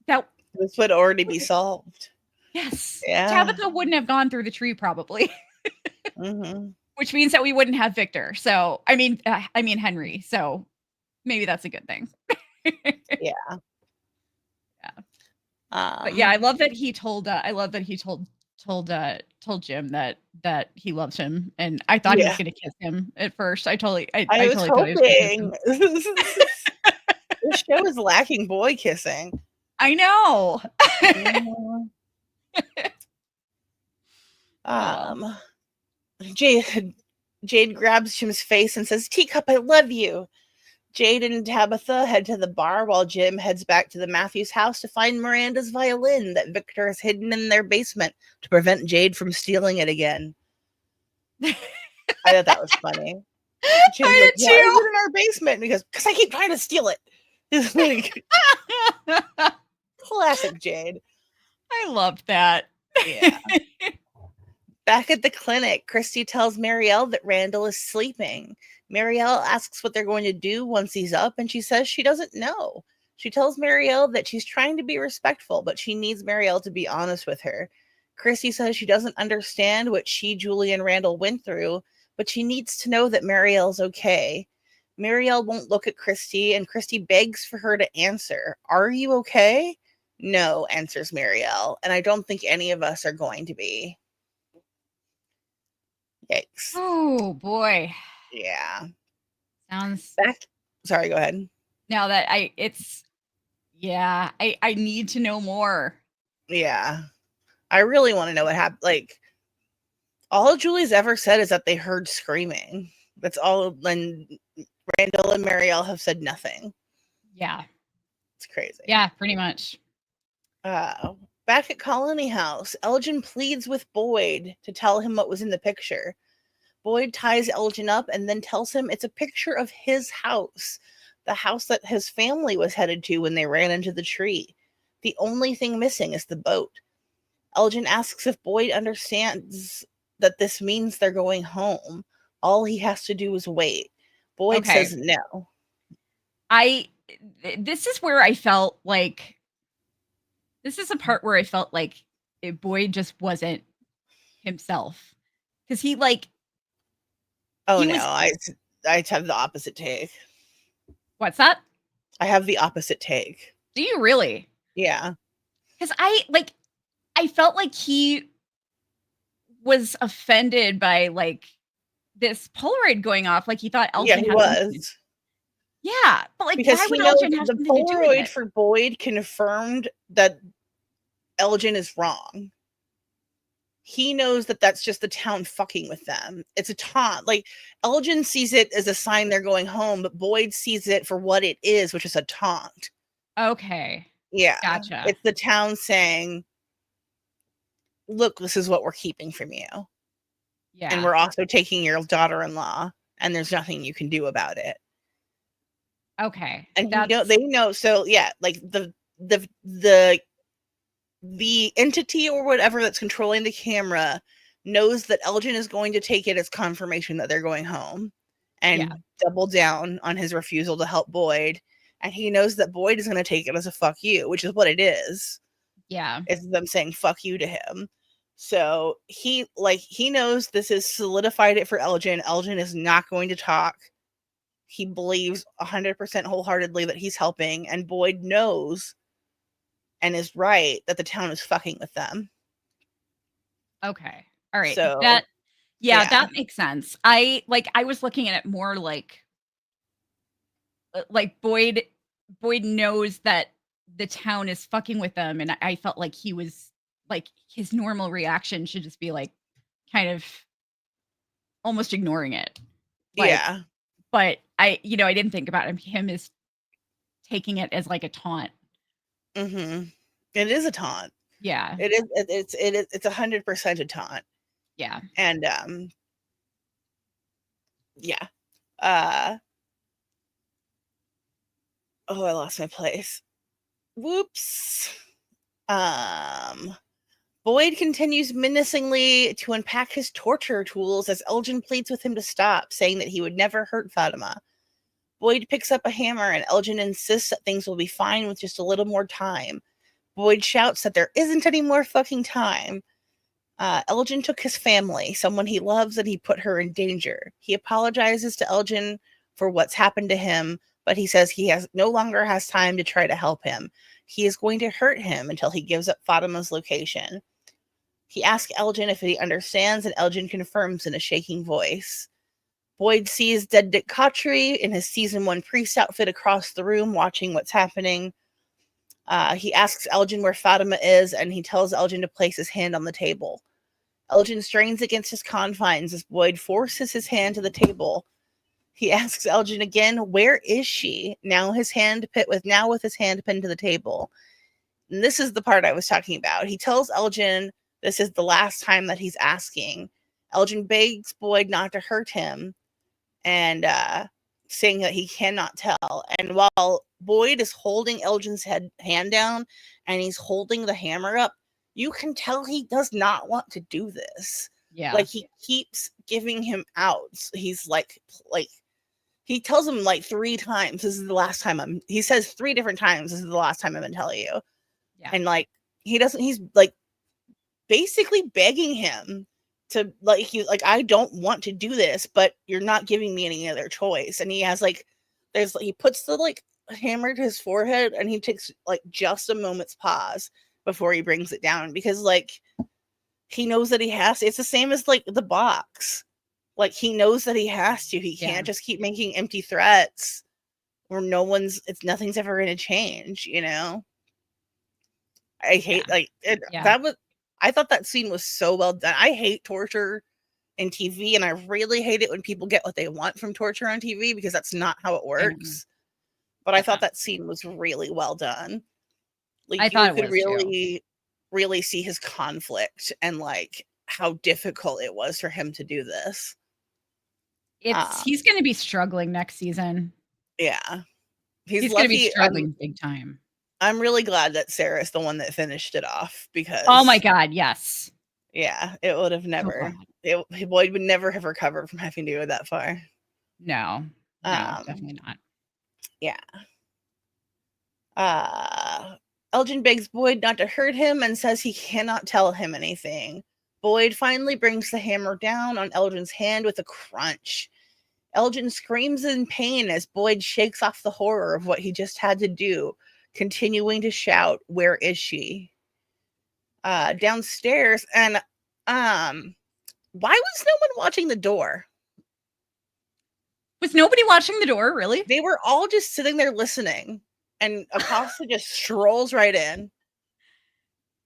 that this would already be solved. Yes. Yeah. Tabitha wouldn't have gone through the tree probably. Which means that we wouldn't have Victor. So, I mean Henry. So, maybe that's a good thing. Yeah. Yeah. But yeah, I love that he told Jim that he loves him, and I thought he was gonna kiss him at first. I totally was thought he was gonna kiss him. hoping. This show is lacking boy kissing. I know. Jade grabs Jim's face and says, "Teacup, I love you." Jade and Tabitha head to the bar while Jim heads back to the Matthews house to find Miranda's violin that Victor has hidden in their basement to prevent Jade from stealing it again. I thought that was funny. Jim's like, "Why is it in our basement?" And he goes, "Because I keep trying to steal it." It's like, classic Jade. I loved that. Yeah. Back at the clinic, Christy tells Marielle that Randall is sleeping. Marielle asks what they're going to do once he's up, and she says she doesn't know. She tells Marielle that she's trying to be respectful, but she needs Marielle to be honest with her. Christy says she doesn't understand what she, Julie, and Randall went through, but she needs to know that Marielle's okay. Marielle won't look at Christy, and Christy begs for her to answer. "Are you okay?" "No," answers Marielle, "and I don't think any of us are going to be." Yikes. Oh, boy. Yeah. Sounds Sorry, go ahead. Now that I need to know more. Yeah. I really want to know what happened. Like, all Julie's ever said is that they heard screaming. That's all. And Randall and Marielle have said nothing. Yeah. It's crazy. Yeah, pretty much. Back at Colony House, Elgin pleads with Boyd to tell him what was in the picture. Boyd ties Elgin up and then tells him it's a picture of his house, the house that his family was headed to when they ran into the tree. The only thing missing is the boat. Elgin asks if Boyd understands that this means they're going home. All he has to do is wait. Boyd says no. This is where I felt like, this is a part where I felt like Boyd just wasn't himself. Because he like, oh no, I have the opposite take. What's that? I have the opposite take. Do you really? Yeah. Because I felt like he was offended by like this Polaroid going off. Like he thought Elgin he was. Yeah, but like, because why would he knows Elgin have the something to do with Polaroid it? for Boyd confirmed that Elgin is wrong. He knows that that's just the town fucking with them. It's a taunt. Like, Elgin sees it as a sign they're going home, but Boyd sees it for what it is, which is a taunt. Okay. Yeah. Gotcha. It's the town saying, "Look, this is what we're keeping from you. Yeah. And we're also taking your daughter-in-law, and there's nothing you can do about it." Okay. And they know. So yeah, like the entity or whatever that's controlling the camera knows that Elgin is going to take it as confirmation that they're going home and double down on his refusal to help Boyd. And he knows that Boyd is going to take it as a fuck you, which is what it is. Yeah. It's them saying fuck you to him. So he knows this has solidified it for Elgin. Elgin is not going to talk. He believes 100% wholeheartedly that he's helping, and Boyd knows and is right that the town is fucking with them. Okay. All right. So that makes sense. I was looking at it more like Boyd knows that the town is fucking with them, and I felt like he was like, his normal reaction should just be like kind of almost ignoring it. Yeah. But I didn't think about him as taking it as like a taunt. Mm-hmm. It is a taunt. Yeah. It is. It's 100% a taunt. Yeah. And yeah. Oh, I lost my place. Whoops. Boyd continues menacingly to unpack his torture tools as Elgin pleads with him to stop, saying that he would never hurt Fatima. Boyd picks up a hammer and Elgin insists that things will be fine with just a little more time. Boyd shouts that there isn't any more fucking time. Elgin took his family, someone he loves, and he put her in danger. He apologizes to Elgin for what's happened to him, but he says he no longer has time to try to help him. He is going to hurt him until he gives up Fatima's location. He asks Elgin if he understands, and Elgin confirms in a shaking voice. Boyd sees dead Dick Cotchery in his season 1 priest outfit across the room, watching what's happening. He asks Elgin where Fatima is, and he tells Elgin to place his hand on the table. Elgin strains against his confines as Boyd forces his hand to the table. He asks Elgin again, where is she? Now with his hand pinned to the table. And this is the part I was talking about. He tells Elgin this is the last time that he's asking. Elgin begs Boyd not to hurt him and saying that he cannot tell. And while Boyd is holding Elgin's hand down and he's holding the hammer up, you can tell he does not want to do this. Yeah. Like, he keeps giving him outs. He's like he tells him like 3 times, this is the last time he says 3 different times, this is the last time I'm gonna tell you. Yeah. And like, he's like basically begging him to I don't want to do this, but you're not giving me any other choice. And he has he puts the hammer to his forehead and he takes just a moment's pause before he brings it down, because he knows that he has to. It's the same as the box. He knows that he has to. He can't just keep making empty threats where nothing's ever going to change, you know? I hate I thought that scene was so well done. I hate torture in TV, and I really hate it when people get what they want from torture on TV, because that's not how it works. But I thought that scene was really well done. I thought you could really see his conflict and how difficult it was for him to do this. He's going to be struggling next season. Yeah. He's going to be struggling big time. I'm really glad that Sarah's the one that finished it off, because oh my god, yes. Yeah, it would have never Boyd would never have recovered from having to go that far. No, definitely not. Yeah. Elgin begs Boyd not to hurt him and says he cannot tell him anything. Boyd finally brings the hammer down on Elgin's hand with a crunch. Elgin screams in pain as Boyd shakes off the horror of what he just had to do, continuing to shout, "Where is she?" Downstairs, and why was no one watching the door? Was nobody watching the door, really? They were all just sitting there listening, and Acosta just strolls right in.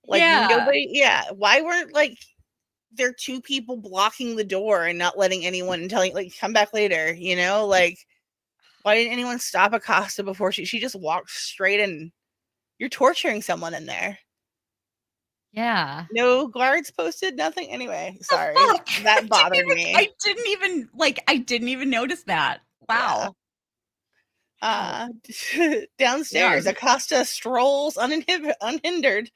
Nobody, why weren't there 2 people blocking the door and not letting anyone come back later, you know? Why didn't anyone stop Acosta before she just walked straight in? You're torturing someone in there. Yeah. No guards posted, nothing. Anyway, sorry. That bothered me. I didn't even notice that. Wow. Yeah. Downstairs, Acosta strolls unhindered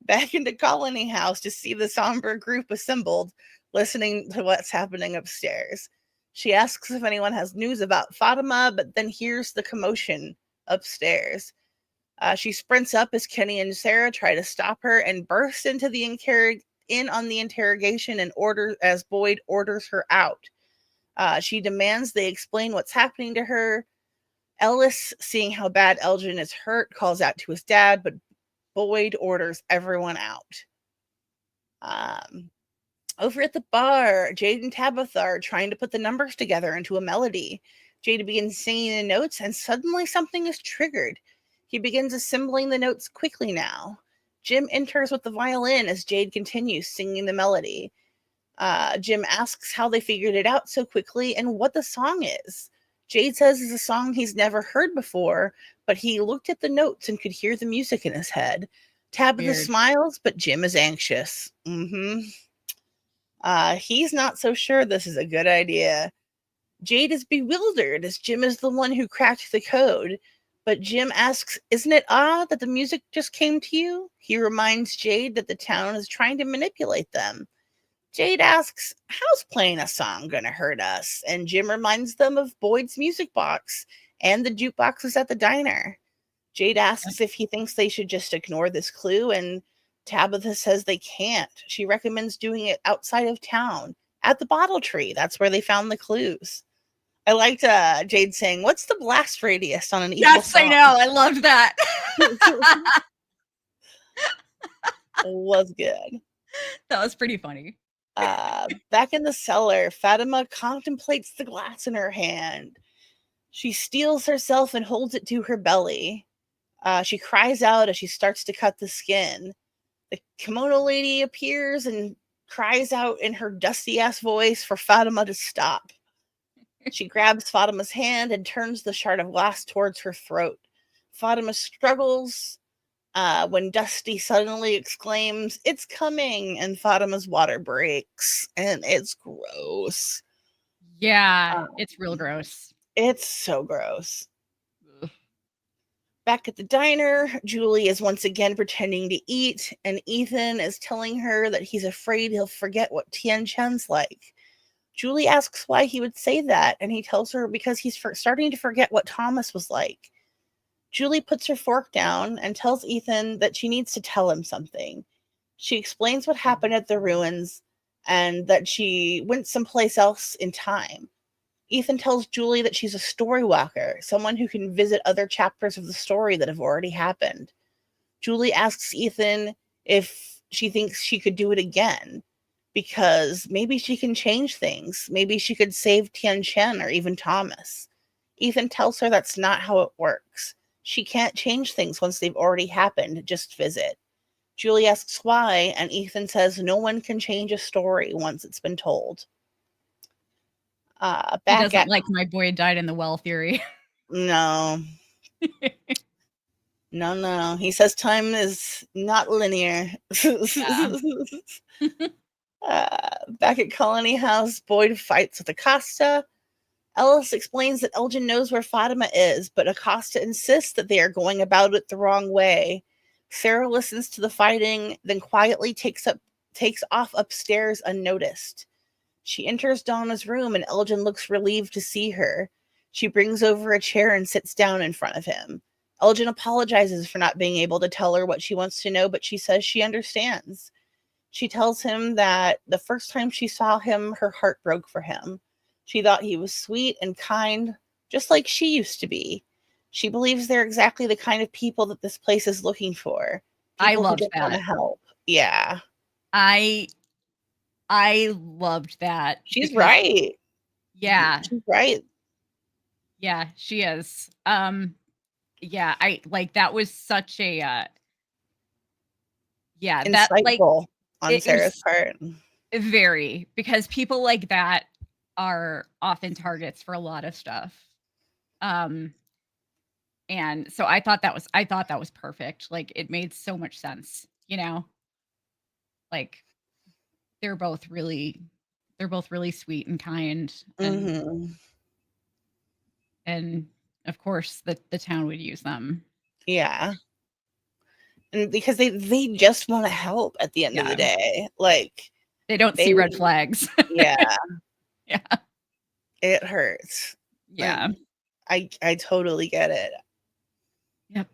back into Colony House to see the somber group assembled, listening to what's happening upstairs. She asks if anyone has news about Fatima, but then hears the commotion upstairs. She sprints up as Kenny and Sarah try to stop her and bursts into on the interrogation and as Boyd orders her out. She demands they explain what's happening to her. Ellis, seeing how bad Elgin is hurt, calls out to his dad, but Boyd orders everyone out. Over at the bar, Jade and Tabitha are trying to put the numbers together into a melody. Jade begins singing the notes, and suddenly something is triggered. He begins assembling the notes quickly now. Jim enters with the violin as Jade continues singing the melody. Jim asks how they figured it out so quickly and what the song is. Jade says it's a song he's never heard before, but he looked at the notes and could hear the music in his head. Tabitha smiles, but Jim is anxious. He's not so sure this is a good idea. Jade is bewildered as Jim is the one who cracked the code. But Jim asks, isn't it odd that the music just came to you? He reminds Jade that the town is trying to manipulate them. Jade asks, how's playing a song gonna hurt us? And Jim reminds them of Boyd's music box and the jukebox is at the diner. Jade asks if he thinks they should just ignore this clue, and Tabitha says they can't. She recommends doing it outside of town, at the bottle tree. That's where they found the clues. I liked Jade saying, "What's the blast radius on an evil song?" Yes, I know. I loved that. Was good. That was pretty funny. Back in the cellar, Fatima contemplates the glass in her hand. She steels herself and holds it to her belly. She cries out as she starts to cut the skin. The kimono lady appears and cries out in her dusty ass voice for Fatima to stop. She grabs Fatima's hand and turns the shard of glass towards her throat. Fatima struggles when Dusty suddenly exclaims, "It's coming!" and Fatima's water breaks, and it's gross. Yeah, it's real gross. It's so gross. Ugh. Back at the diner, Julie is once again pretending to eat, and Ethan is telling her that he's afraid he'll forget what Tian Chen's like. Julie asks why he would say that, and he tells her because he's starting to forget what Thomas was like. Julie puts her fork down and tells Ethan that she needs to tell him something. She explains what happened at the ruins and that she went someplace else in time. Ethan tells Julie that she's a story walker, someone who can visit other chapters of the story that have already happened. Julie asks Ethan if she thinks she could do it again, because maybe she can change things. Maybe she could save Tian Chen or even Thomas. Ethan tells her that's not how it works. She can't change things once they've already happened, just visit. Julie asks why, and Ethan says no one can change a story once it's been told. He doesn't like my boy died in the well theory. No. No. He says time is not linear. Yeah. Back at Colony House, Boyd fights with Acosta. Ellis explains that Elgin knows where Fatima is, but Acosta insists that they are going about it the wrong way. Sarah listens to the fighting, then quietly takes off upstairs unnoticed. She enters Donna's room, and Elgin looks relieved to see her. She brings over a chair and sits down in front of him. Elgin apologizes for not being able to tell her what she wants to know, but she says she understands. She tells him that the first time she saw him, her heart broke for him. She thought he was sweet and kind, just like she used to be. She believes they're exactly the kind of people that this place is looking for. People who just want to help. Yeah. I loved that. She's right. Yeah. She's right. Yeah, she is. Yeah, I like that was such a yeah, insightful that like on Sarah's part. Very, because people like that are often targets for a lot of stuff. And so I thought that was perfect. Like it made so much sense, you know? Like they're both really sweet and kind and of course the town would use them. Yeah. And because they just want to help at the end of the day. Like they don't see red flags. Yeah. Yeah. It hurts. Yeah. Like, I totally get it. Yep.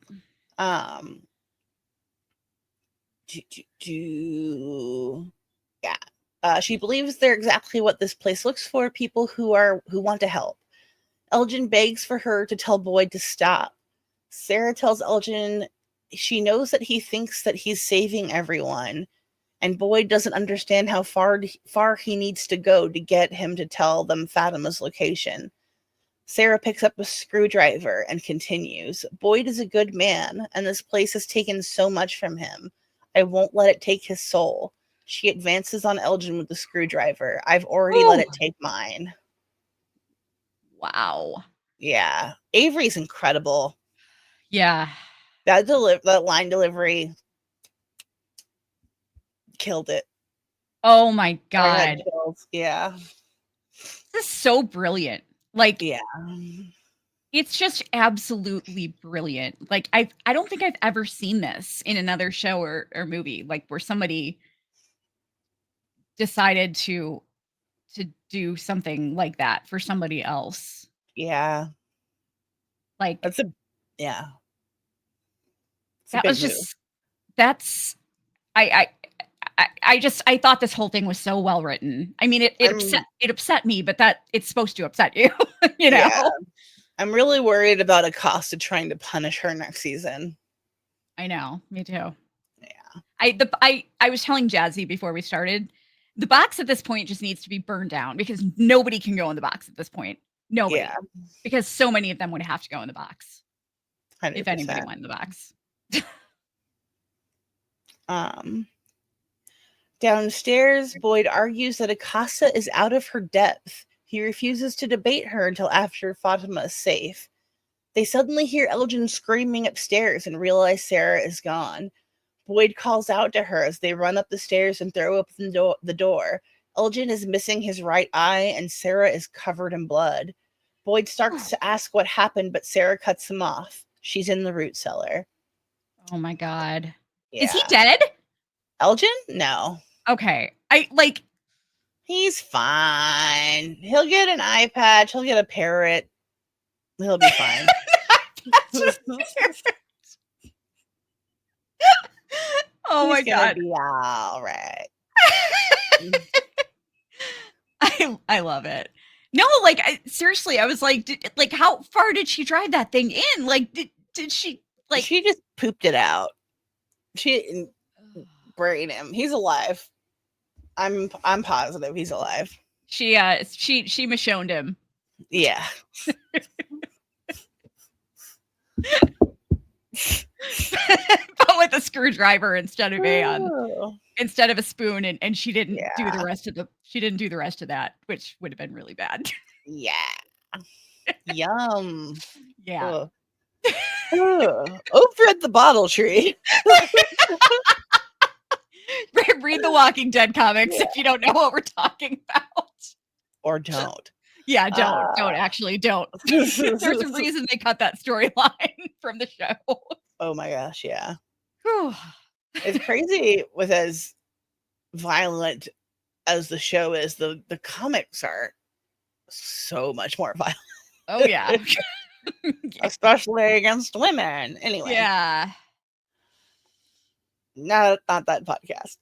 Yeah. She believes they're exactly what this place looks for, people who want to help. Elgin begs for her to tell Boyd to stop. Sarah tells Elgin she knows that he thinks that he's saving everyone, and Boyd doesn't understand how far he needs to go to get him to tell them Fatima's location. Sarah picks up a screwdriver and continues. Boyd is a good man, and this place has taken so much from him. I won't let it take his soul. She advances on Elgin with the screwdriver. I've already let it take mine. Wow. Yeah. Avery's incredible. Yeah. That line delivery killed it. Oh my God. Yeah. This is so brilliant. Like, yeah. It's just absolutely brilliant. Like I don't think I've ever seen this in another show or movie, like where somebody decided to do something like that for somebody else. Yeah. Like that's yeah. It's a that big was move. just that's I thought this whole thing was so well written. I mean, it upset me, but that it's supposed to upset you, you know? Yeah. I'm really worried about Acosta trying to punish her next season. I know, me too. Yeah. I was telling Jazzy before we started, the box at this point just needs to be burned down because nobody can go in the box at this point. Nobody. Yeah. Because so many of them would have to go in the box. 100%. If anybody went in the box. Downstairs, Boyd argues that Acosta is out of her depth. He refuses to debate her until after Fatima is safe. They suddenly hear Elgin screaming upstairs and realize Sarah is gone. Boyd calls out to her as they run up the stairs and throw open the door. Elgin is missing his right eye and Sarah is covered in blood. Boyd starts to ask what happened, but Sarah cuts him off. She's in the root cellar. Oh my God. Yeah. Is he dead? Elgin? No. Okay. He's fine. He'll get an eye patch. He'll get a parrot. He'll be fine. Oh my God. He's gonna be all right. I love it. No, like seriously, I was like, how far did she drive that thing in? Like, did she like? She just pooped it out. She didn't brain him. He's alive. I'm positive he's alive. She Michonne'd him. Yeah. But with a screwdriver instead of a spoon, and she didn't do the rest of that, which would have been really bad. Yeah. Yum. Yeah. Over at the bottle tree. Read the Walking Dead comics if you don't know what we're talking about. Or don't. Yeah, don't actually don't. There's a reason they cut that storyline from the show. Oh my gosh, yeah. It's crazy with as violent as the show is, the comics are so much more violent. Oh yeah. Especially against women. Anyway. Yeah. Not that podcast.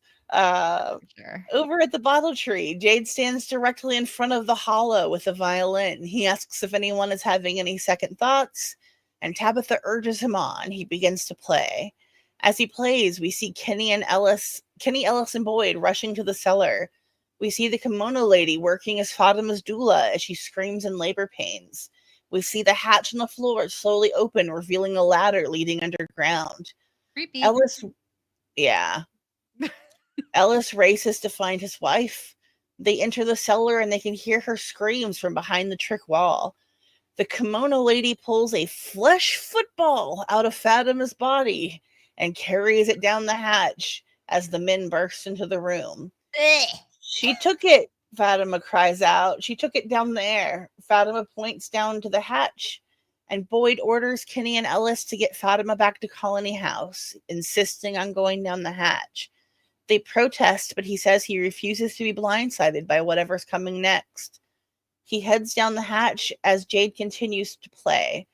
Sure. Over at the bottle tree, Jade stands directly in front of the hollow with a violin. He asks if anyone is having any second thoughts, and Tabitha urges him on. He begins to play. As he plays, we see Kenny, Ellis, and Boyd rushing to the cellar. We see the kimono lady working as Fatima's doula as she screams in labor pains. We see the hatch on the floor slowly open, revealing a ladder leading underground. Creepy. Ellis races to find his wife. They enter the cellar and they can hear her screams from behind the trick wall. The kimono lady pulls a flesh football out of Fatima's body and carries it down the hatch as the men burst into the room. She took it, Fatima cries out. She took it down there. Fatima points down to the hatch, and Boyd orders Kenny and Ellis to get Fatima back to Colony House, insisting on going down the hatch. They protest, but he says he refuses to be blindsided by whatever's coming next. He heads down the hatch as Jade continues to play.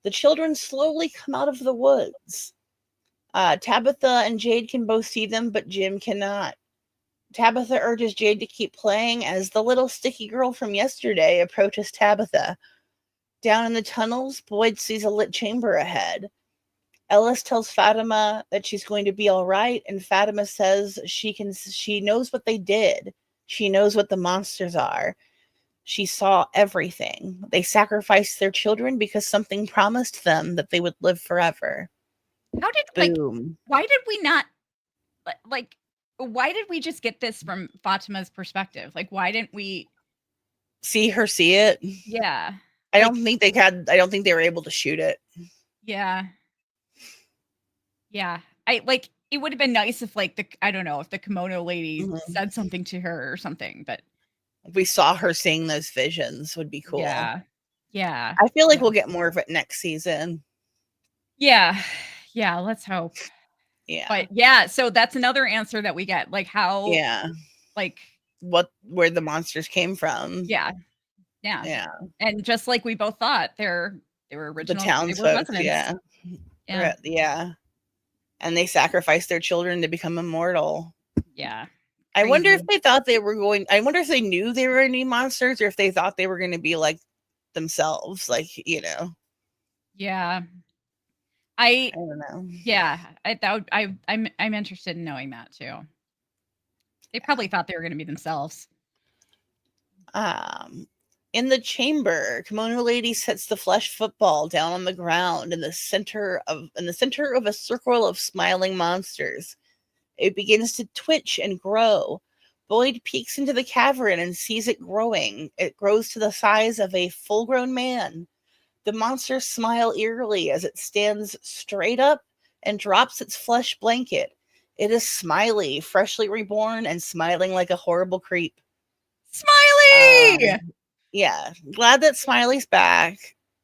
The children slowly come out of the woods. Tabitha and Jade can both see them, but Jim cannot. Tabitha urges Jade to keep playing as the little sticky girl from yesterday approaches Tabitha. Down in the tunnels, Boyd sees a lit chamber ahead. Ellis tells Fatima that she's going to be all right, and Fatima says she knows what they did. She knows what the monsters are. She saw everything. They sacrificed their children because something promised them that they would live forever. Boom. Why did we not why did we just get this from Fatima's perspective? Like, why didn't we see her see it? Yeah. I don't think they were able to shoot it. Yeah. Yeah. It would have been nice if if the kimono lady said something to her or something, but if we saw her seeing those visions would be cool. Yeah. Yeah. I feel like we'll get more of it next season. Yeah. Yeah, let's hope. Yeah. But yeah, so that's another answer that we get. Like how where the monsters came from. Yeah. Yeah. Yeah. And just like we both thought, they're They were the original. They town's were folks. residents. Yeah. Yeah. Yeah. And they sacrificed their children to become immortal. Yeah. I wonder if Crazy. they thought they were going. I wonder if they knew they were going to be monsters, or if they thought they were going to be like themselves, like, you know. Yeah. I don't know. Yeah, I'm interested in knowing that too. They probably thought they were going to be themselves. In the chamber, Kimono Lady sets the flesh football down on the ground in the center of a circle of smiling monsters. It begins to twitch and grow. Boyd peeks into the cavern and sees it growing. It grows to the size of a full-grown man. The monsters smile eerily as it stands straight up and drops its flesh blanket. It is Smiley, freshly reborn and smiling like a horrible creep. Smiley! Yeah, glad that Smiley's back.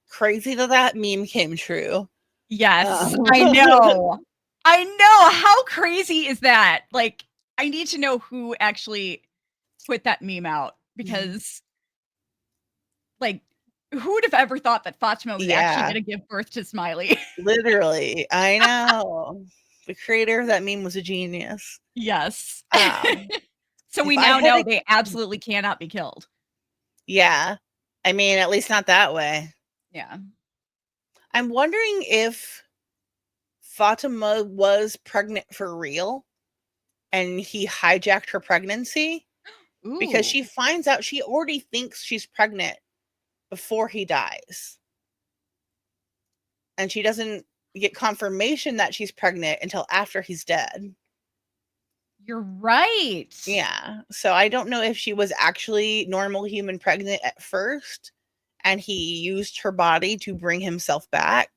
Crazy that meme came true. Yes, I know. I know. How crazy is that? Like, I need to know who actually put that meme out, because like, who would have ever thought that Fatima was actually going to give birth to Smiley? Literally, I know. The creator of that meme was a genius. Yes. So we if I now had know they absolutely cannot be killed. Yeah. I mean, at least not that way. Yeah. I'm wondering if Fatima was pregnant for real and he hijacked her pregnancy, because Ooh. she finds out, she already thinks she's pregnant before he dies. And she doesn't get confirmation that she's pregnant until after he's dead. You're right. Yeah. So I don't know if she was actually normal human pregnant at first and he used her body to bring himself back,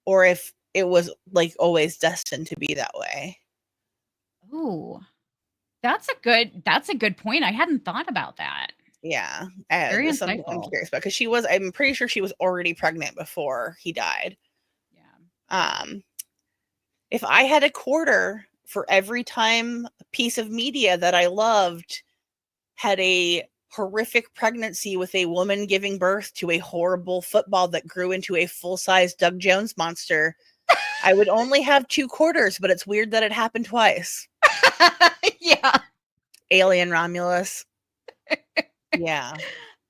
or if it was like always destined to be that way. Ooh. That's a good point. I hadn't thought about that. Yeah. Very That's something I'm insightful. curious about, because I'm pretty sure she was already pregnant before he died. Yeah. If I had a quarter for every time a piece of media that I loved had a horrific pregnancy with a woman giving birth to a horrible football that grew into a full-size Doug Jones monster, I would only have 2 quarters, but it's weird that it happened twice. Yeah. Alien Romulus. Yeah.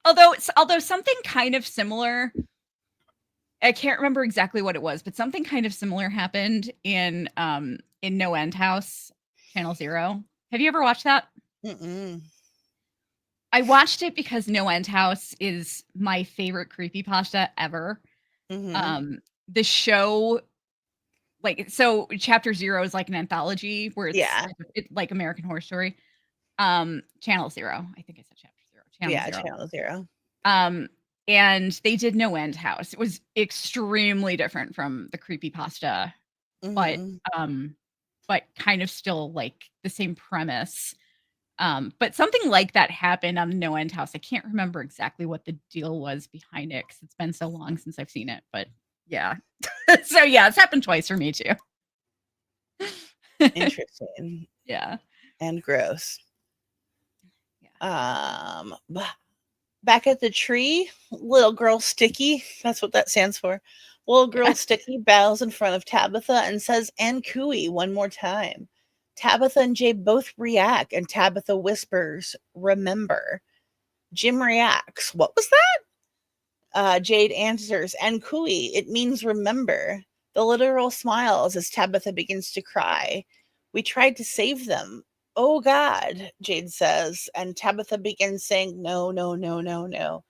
Although something kind of similar, I can't remember exactly what it was, but something kind of similar happened in No End House, Channel Zero. Have you ever watched that? Mm-mm. I watched it because No End House is my favorite creepypasta ever. Mm-hmm. The show, like, so Chapter Zero is like an anthology where it's like American Horror Story. Channel Zero. I think I said Chapter Zero. Channel Zero. Channel Zero. And they did No End House. It was extremely different from the creepypasta, Mm-hmm. but kind of still like the same premise. But something like that happened on No End House. I can't remember exactly what the deal was behind it because it's been so long since I've seen it. But yeah. So yeah, it's happened twice for me too. Interesting. Yeah. And gross. Yeah. Back at the tree, little girl Sticky, that's what that stands for. Little girl Sticky bows in front of Tabitha and says, "And cooey" one more time. Tabitha and Jade both react, and Tabitha whispers, "Remember." Jim reacts, "What was that?" Jade answers, "And cooey, it means remember." The little girl smiles as Tabitha begins to cry. "We tried to save them." "Oh God," Jade says, and Tabitha begins saying, "No, no, no, no, no."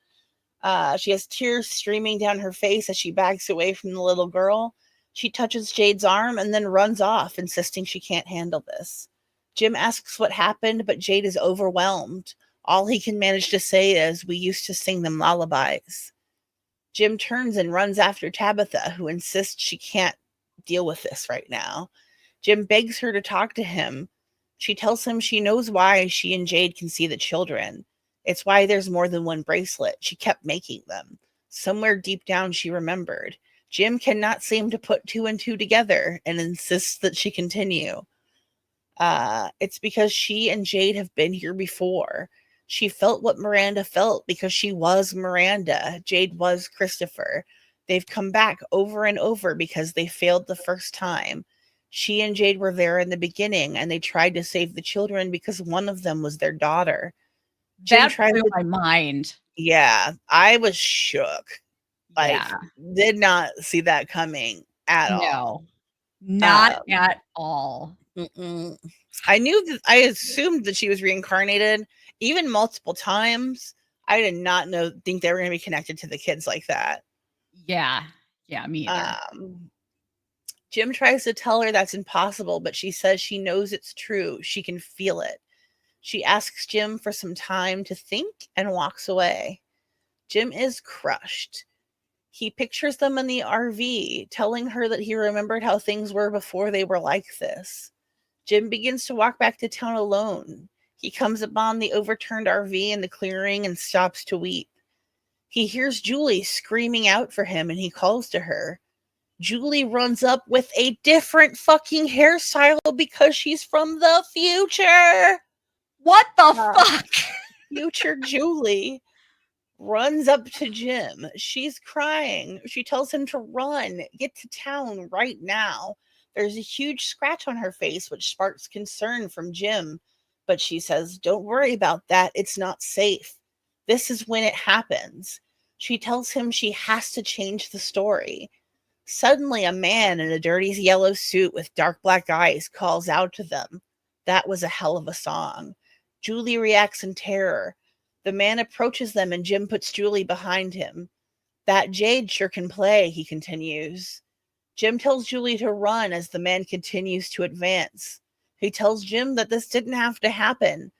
She has tears streaming down her face as she backs away from the little girl. She touches Jade's arm and then runs off, insisting she can't handle this. Jim asks what happened, but Jade is overwhelmed. All he can manage to say is, "We used to sing them lullabies." Jim turns and runs after Tabitha, who insists she can't deal with this right now. Jim begs her to talk to him. She tells him she knows why she and Jade can see the children. It's why there's more than one bracelet. She kept making them. Somewhere deep down she remembered. Jim cannot seem to put 2 and 2 together and insists that she continue. It's because she and Jade have been here before. She felt what Miranda felt because she was Miranda. Jade was Christopher. They've come back over and over because they failed the first time. She and Jade were there in the beginning, and they tried to save the children because one of them was their daughter. Jim That tried blew to my mind. Yeah, I was shook. Like, Yeah. did not see that coming at all. No. Not Um, at all. I assumed that she was reincarnated even multiple times. I did not think they were gonna be connected to the kids like that. Yeah. Yeah, me either. Jim tries to tell her that's impossible, but she says she knows it's true. She can feel it. She asks Jim for some time to think and walks away. Jim is crushed. He pictures them in the RV, telling her that he remembered how things were before they were like this. Jim begins to walk back to town alone. He comes upon the overturned RV in the clearing and stops to weep. He hears Julie screaming out for him and he calls to her. Julie runs up with a different fucking hairstyle because she's from the future. What the fuck? Future Julie runs up to Jim. She's crying. She tells him to run, get to town right now. There's a huge scratch on her face, which sparks concern from Jim. But she says, "Don't worry about that. It's not safe. This is when it happens." She tells him she has to change the story. Suddenly, a man in a dirty yellow suit with dark black eyes calls out to them. That was a hell of a song. Julie reacts in terror. The man approaches them and Jim puts Julie behind him. "That Jade sure can play," he continues. Jim tells Julie to run as the man continues to advance. He tells Jim that this didn't have to happen.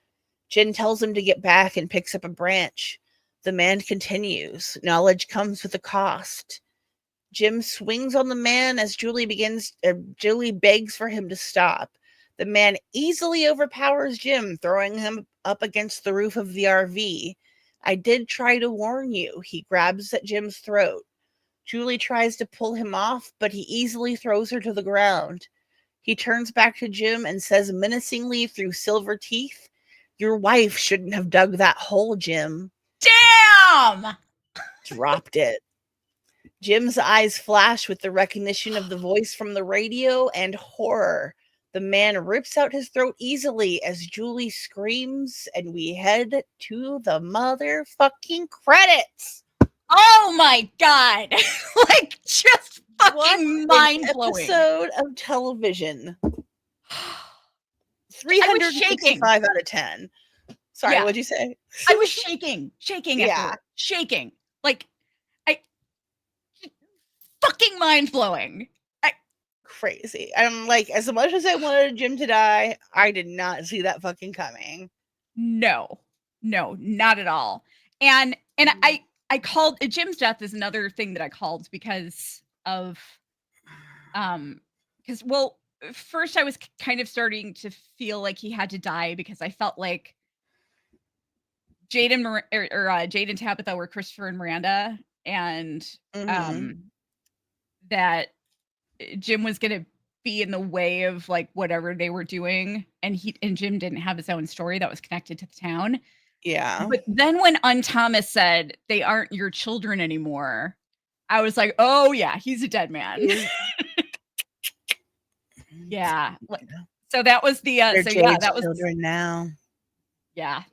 Jim tells him to get back and picks up a branch. The man continues. Knowledge comes with a cost. Jim swings on the man as Julie begs for him to stop. The man easily overpowers Jim, throwing him up against the roof of the RV. "I did try to warn you." He grabs at Jim's throat. Julie tries to pull him off, but he easily throws her to the ground. He turns back to Jim and says menacingly through silver teeth, "Your wife shouldn't have dug that hole, Jim." Damn! Dropped it. Jim's eyes flash with the recognition of the voice from the radio and horror. The man rips out his throat easily as Julie screams, and we head to the motherfucking credits. Oh my god. Like, just fucking mind-blowing. Episode of television. 365 out of 10. Sorry, what'd you say? I was shaking Yeah. afterward. Shaking. Like, fucking mind-blowing. Crazy. I'm like, as much as I wanted Jim to die, I did not see that fucking coming. No, not at all. And I called Jim's death is another thing that I called because of because well, first I was kind of starting to feel like he had to die because I felt like Jade and Jade and Tabitha were Christopher and Miranda, and that Jim was gonna be in the way of like whatever they were doing, and Jim didn't have his own story that was connected to the town. Yeah. But then when Thomas said they aren't your children anymore, I was like, oh yeah, he's a dead man. Yeah. So that was the They're so Jade's yeah, that was children now. Yeah.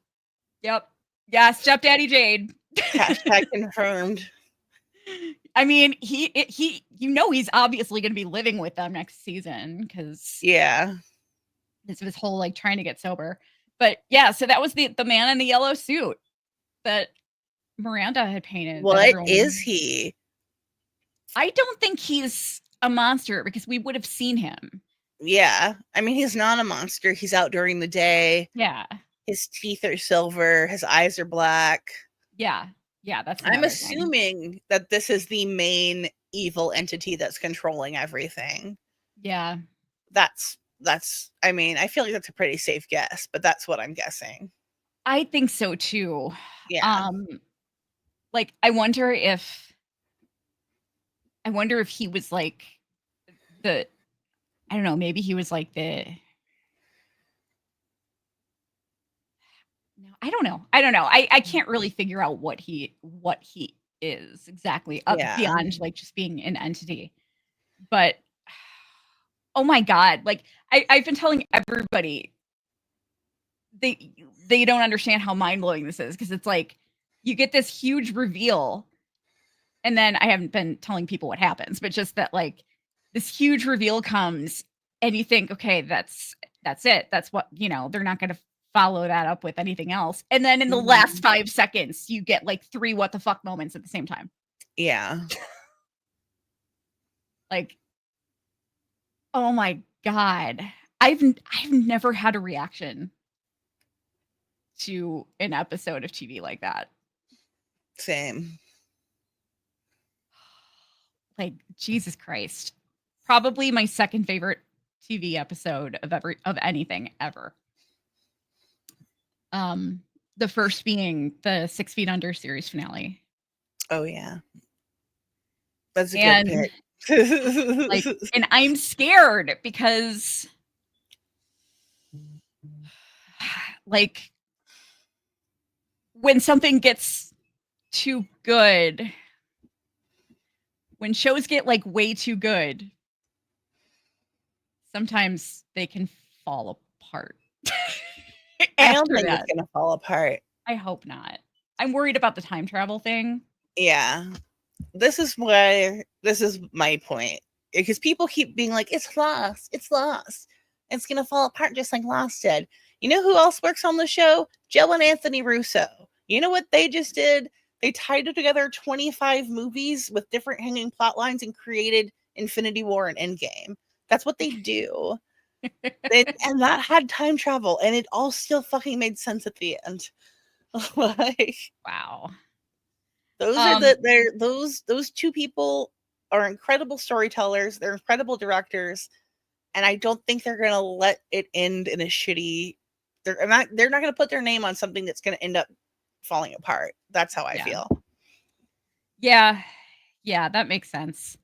Yep. Yeah, stepdaddy Jade. Hashtag confirmed. I mean, he he's obviously going to be living with them next season because this was whole like trying to get sober. But yeah, so that was the man in the yellow suit that Miranda had painted. What is he? I don't think he's a monster because we would have seen him. Yeah. I mean, he's not a monster. He's out during the day. Yeah. His teeth are silver. His eyes are black. Yeah. Yeah, that's I'm assuming that this is the main evil entity that's controlling everything. Yeah. That's I mean, I feel like that's a pretty safe guess, but that's what I'm guessing. I think so too. Yeah. Like I wonder if he was like I don't know, maybe he was like no, I don't know. I can't really figure out what he is exactly Yeah. beyond like just being an entity. But oh my god, like I've been telling everybody they don't understand how mind-blowing this is because it's like you get this huge reveal and then I haven't been telling people what happens, but just that like this huge reveal comes and you think, okay, that's it. That's what, they're not going to follow that up with anything else. And then in the last 5 seconds, you get like 3 what the fuck moments at the same time. Yeah. Like, oh my god. I've never had a reaction to an episode of TV like that. Same. Like, Jesus Christ. Probably my second favorite TV episode of anything ever. The first being the 6 Feet Under series finale. Oh yeah. That's a good pick. Like, and I'm scared because like when something gets too good, when shows get like way too good, sometimes they can fall apart. I don't think it's gonna fall apart. I hope not. I'm worried about the time travel thing. Yeah. This is my point. Because people keep being like, it's lost. It's lost. It's gonna fall apart just like Lost did. You know who else works on the show? Joe and Anthony Russo. You know what they just did? They tied together 25 movies with different hanging plot lines and created Infinity War and Endgame. That's what they do. And that had time travel, and it all still fucking made sense at the end. Like, wow. Those are those two people are incredible storytellers. They're incredible directors, and I don't think they're gonna let it end in a shitty. They're not gonna put their name on something that's gonna end up falling apart. That's how I feel. Yeah, that makes sense.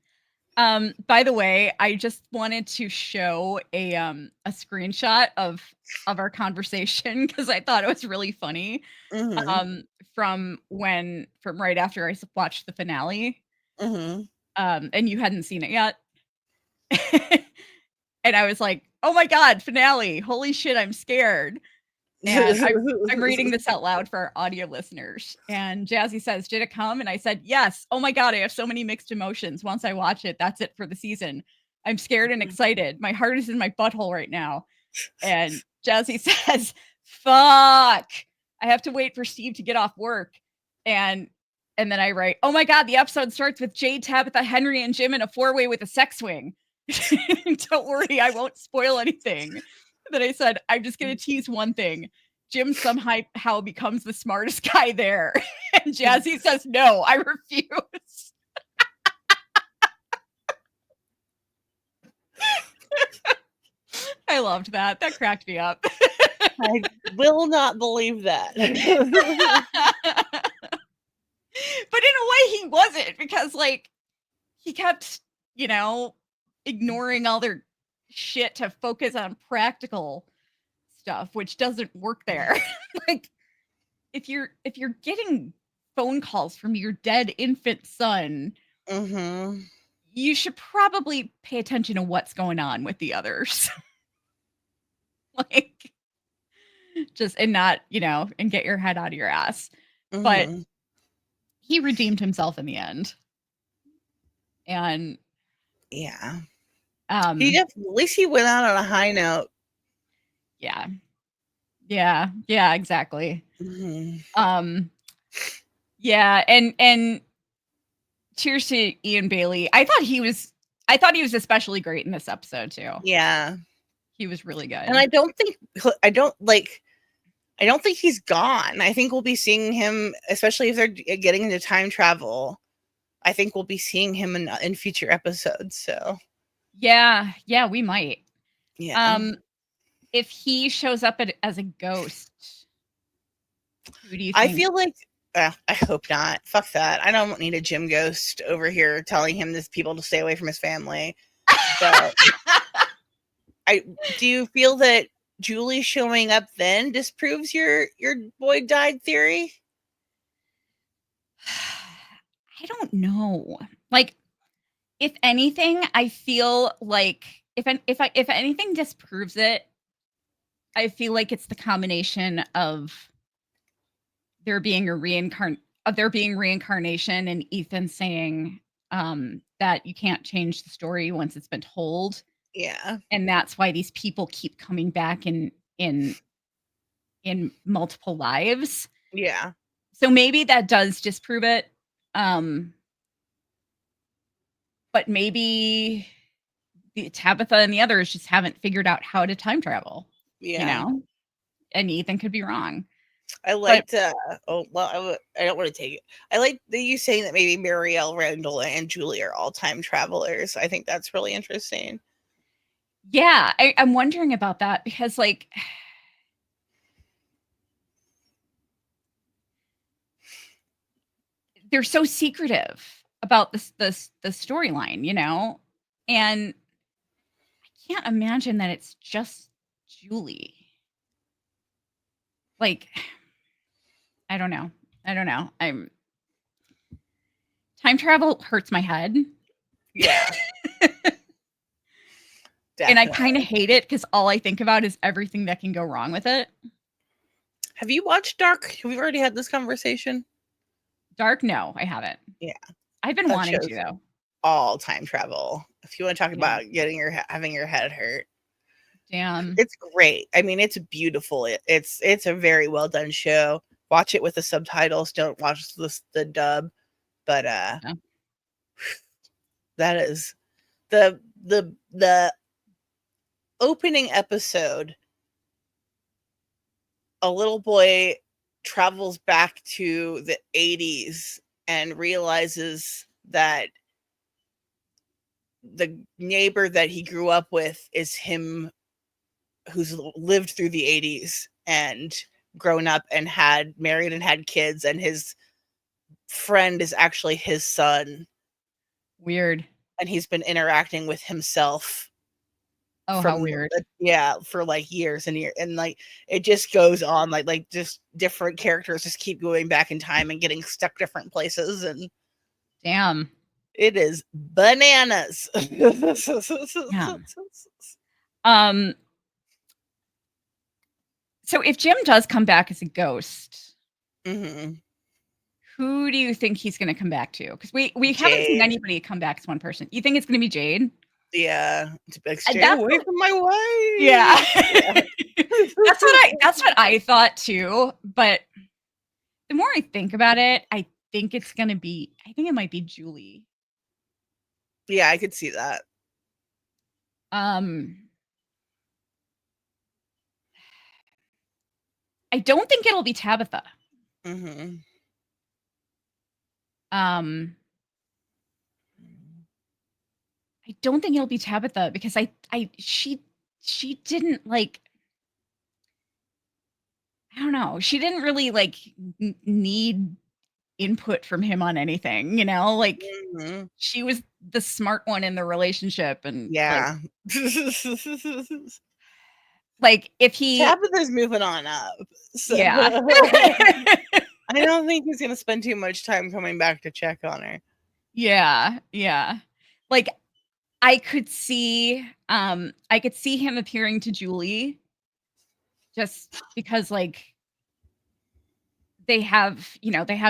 By the way, I just wanted to show a screenshot of our conversation because I thought it was really funny. From right after I watched the finale. And you hadn't seen it yet. And I was like, "Oh my god, finale. Holy shit, I'm scared." And I'm reading this out loud for our audio listeners. And Jazzy says, "Did it come?" And I said, "Yes. Oh my god, I have so many mixed emotions. Once I watch it, that's it for the season. I'm scared and excited. My heart is in my butthole right now." And Jazzy says, "Fuck. I have to wait for Steve to get off work." And then I write, "Oh my god, the episode starts with Jade, Tabitha, Henry, and Jim in a 4-way with a sex swing." Don't worry, I won't spoil anything. Then I said, "I'm just gonna tease one thing. Jim somehow becomes the smartest guy there." And Jazzy says, "No, I refuse." I loved that. That cracked me up. I will not believe that. But in a way he wasn't, because like he kept, ignoring all their shit to focus on practical stuff, which doesn't work there. Like if you're getting phone calls from your dead infant son, you should probably pay attention to what's going on with the others. Like just and not, and get your head out of your ass. But he redeemed himself in the end. And yeah. At least he went out on a high note. Yeah. Yeah, exactly. Yeah, and cheers to Ian Bailey. I thought he was especially great in this episode too. Yeah. He was really good. And I don't think he's gone. I think we'll be seeing him, especially if they're getting into time travel. I think we'll be seeing him in future episodes. So yeah, we might. Yeah. If he shows up as a ghost, who do you think? I feel like I hope not. Fuck that. I don't need a Jim ghost over here telling him this people to stay away from his family. But do you feel that Julie showing up then disproves your boy died theory? I don't know. Like, if anything, I feel like if anything disproves it, I feel like it's the combination of there being reincarnation and Ethan saying that you can't change the story once it's been told. Yeah. And that's why these people keep coming back in multiple lives. Yeah. So maybe that does disprove it. But maybe the Tabitha and the others just haven't figured out how to time travel. Yeah. You know? And Ethan could be wrong. I liked I don't want to take it. I like you saying that maybe Marielle, Randall, and Julie are all time travelers. I think that's really interesting. Yeah, I'm wondering about that because, like, they're so secretive about the storyline, you know? And I can't imagine that it's just Julie. Like, I don't know. Time travel hurts my head. Yeah. And I kind of hate it because all I think about is everything that can go wrong with it. Have you watched Dark? Have we already had this conversation? Dark? No, I haven't. Yeah. I've been wanting to, though. All time travel. If you want to talk about having your head hurt. Damn. It's great. I mean, it's beautiful. It's a very well done show. Watch it with the subtitles. Don't watch the dub. But that is the opening episode. A little boy travels back to the 80s and realizes that the neighbor that he grew up with is him, who's lived through the 80s and grown up and had married and had kids, and his friend is actually his son. Weird. And he's been interacting with himself. Oh, how weird. For like years and years, and like it just goes on, like just different characters just keep going back in time and getting stuck different places, and damn, it is bananas. Yeah. So if Jim does come back as a ghost, who do you think he's going to come back to? Because we haven't seen anybody come back as one person. You think it's going to be Jade? Yeah, stay away from my wife. Yeah, that's what I thought too. But the more I think about it, I think it might be Julie. Yeah, I could see that. I don't think it'll be Tabitha. I don't think it'll be Tabitha because she didn't like, I don't know. She didn't really like need input from him on anything, you know? Like she was the smart one in the relationship, and like if he Tabitha's moving on up. So yeah. I don't think he's gonna spend too much time coming back to check on her. Yeah, yeah. Like I could see him appearing to Julie just because like they have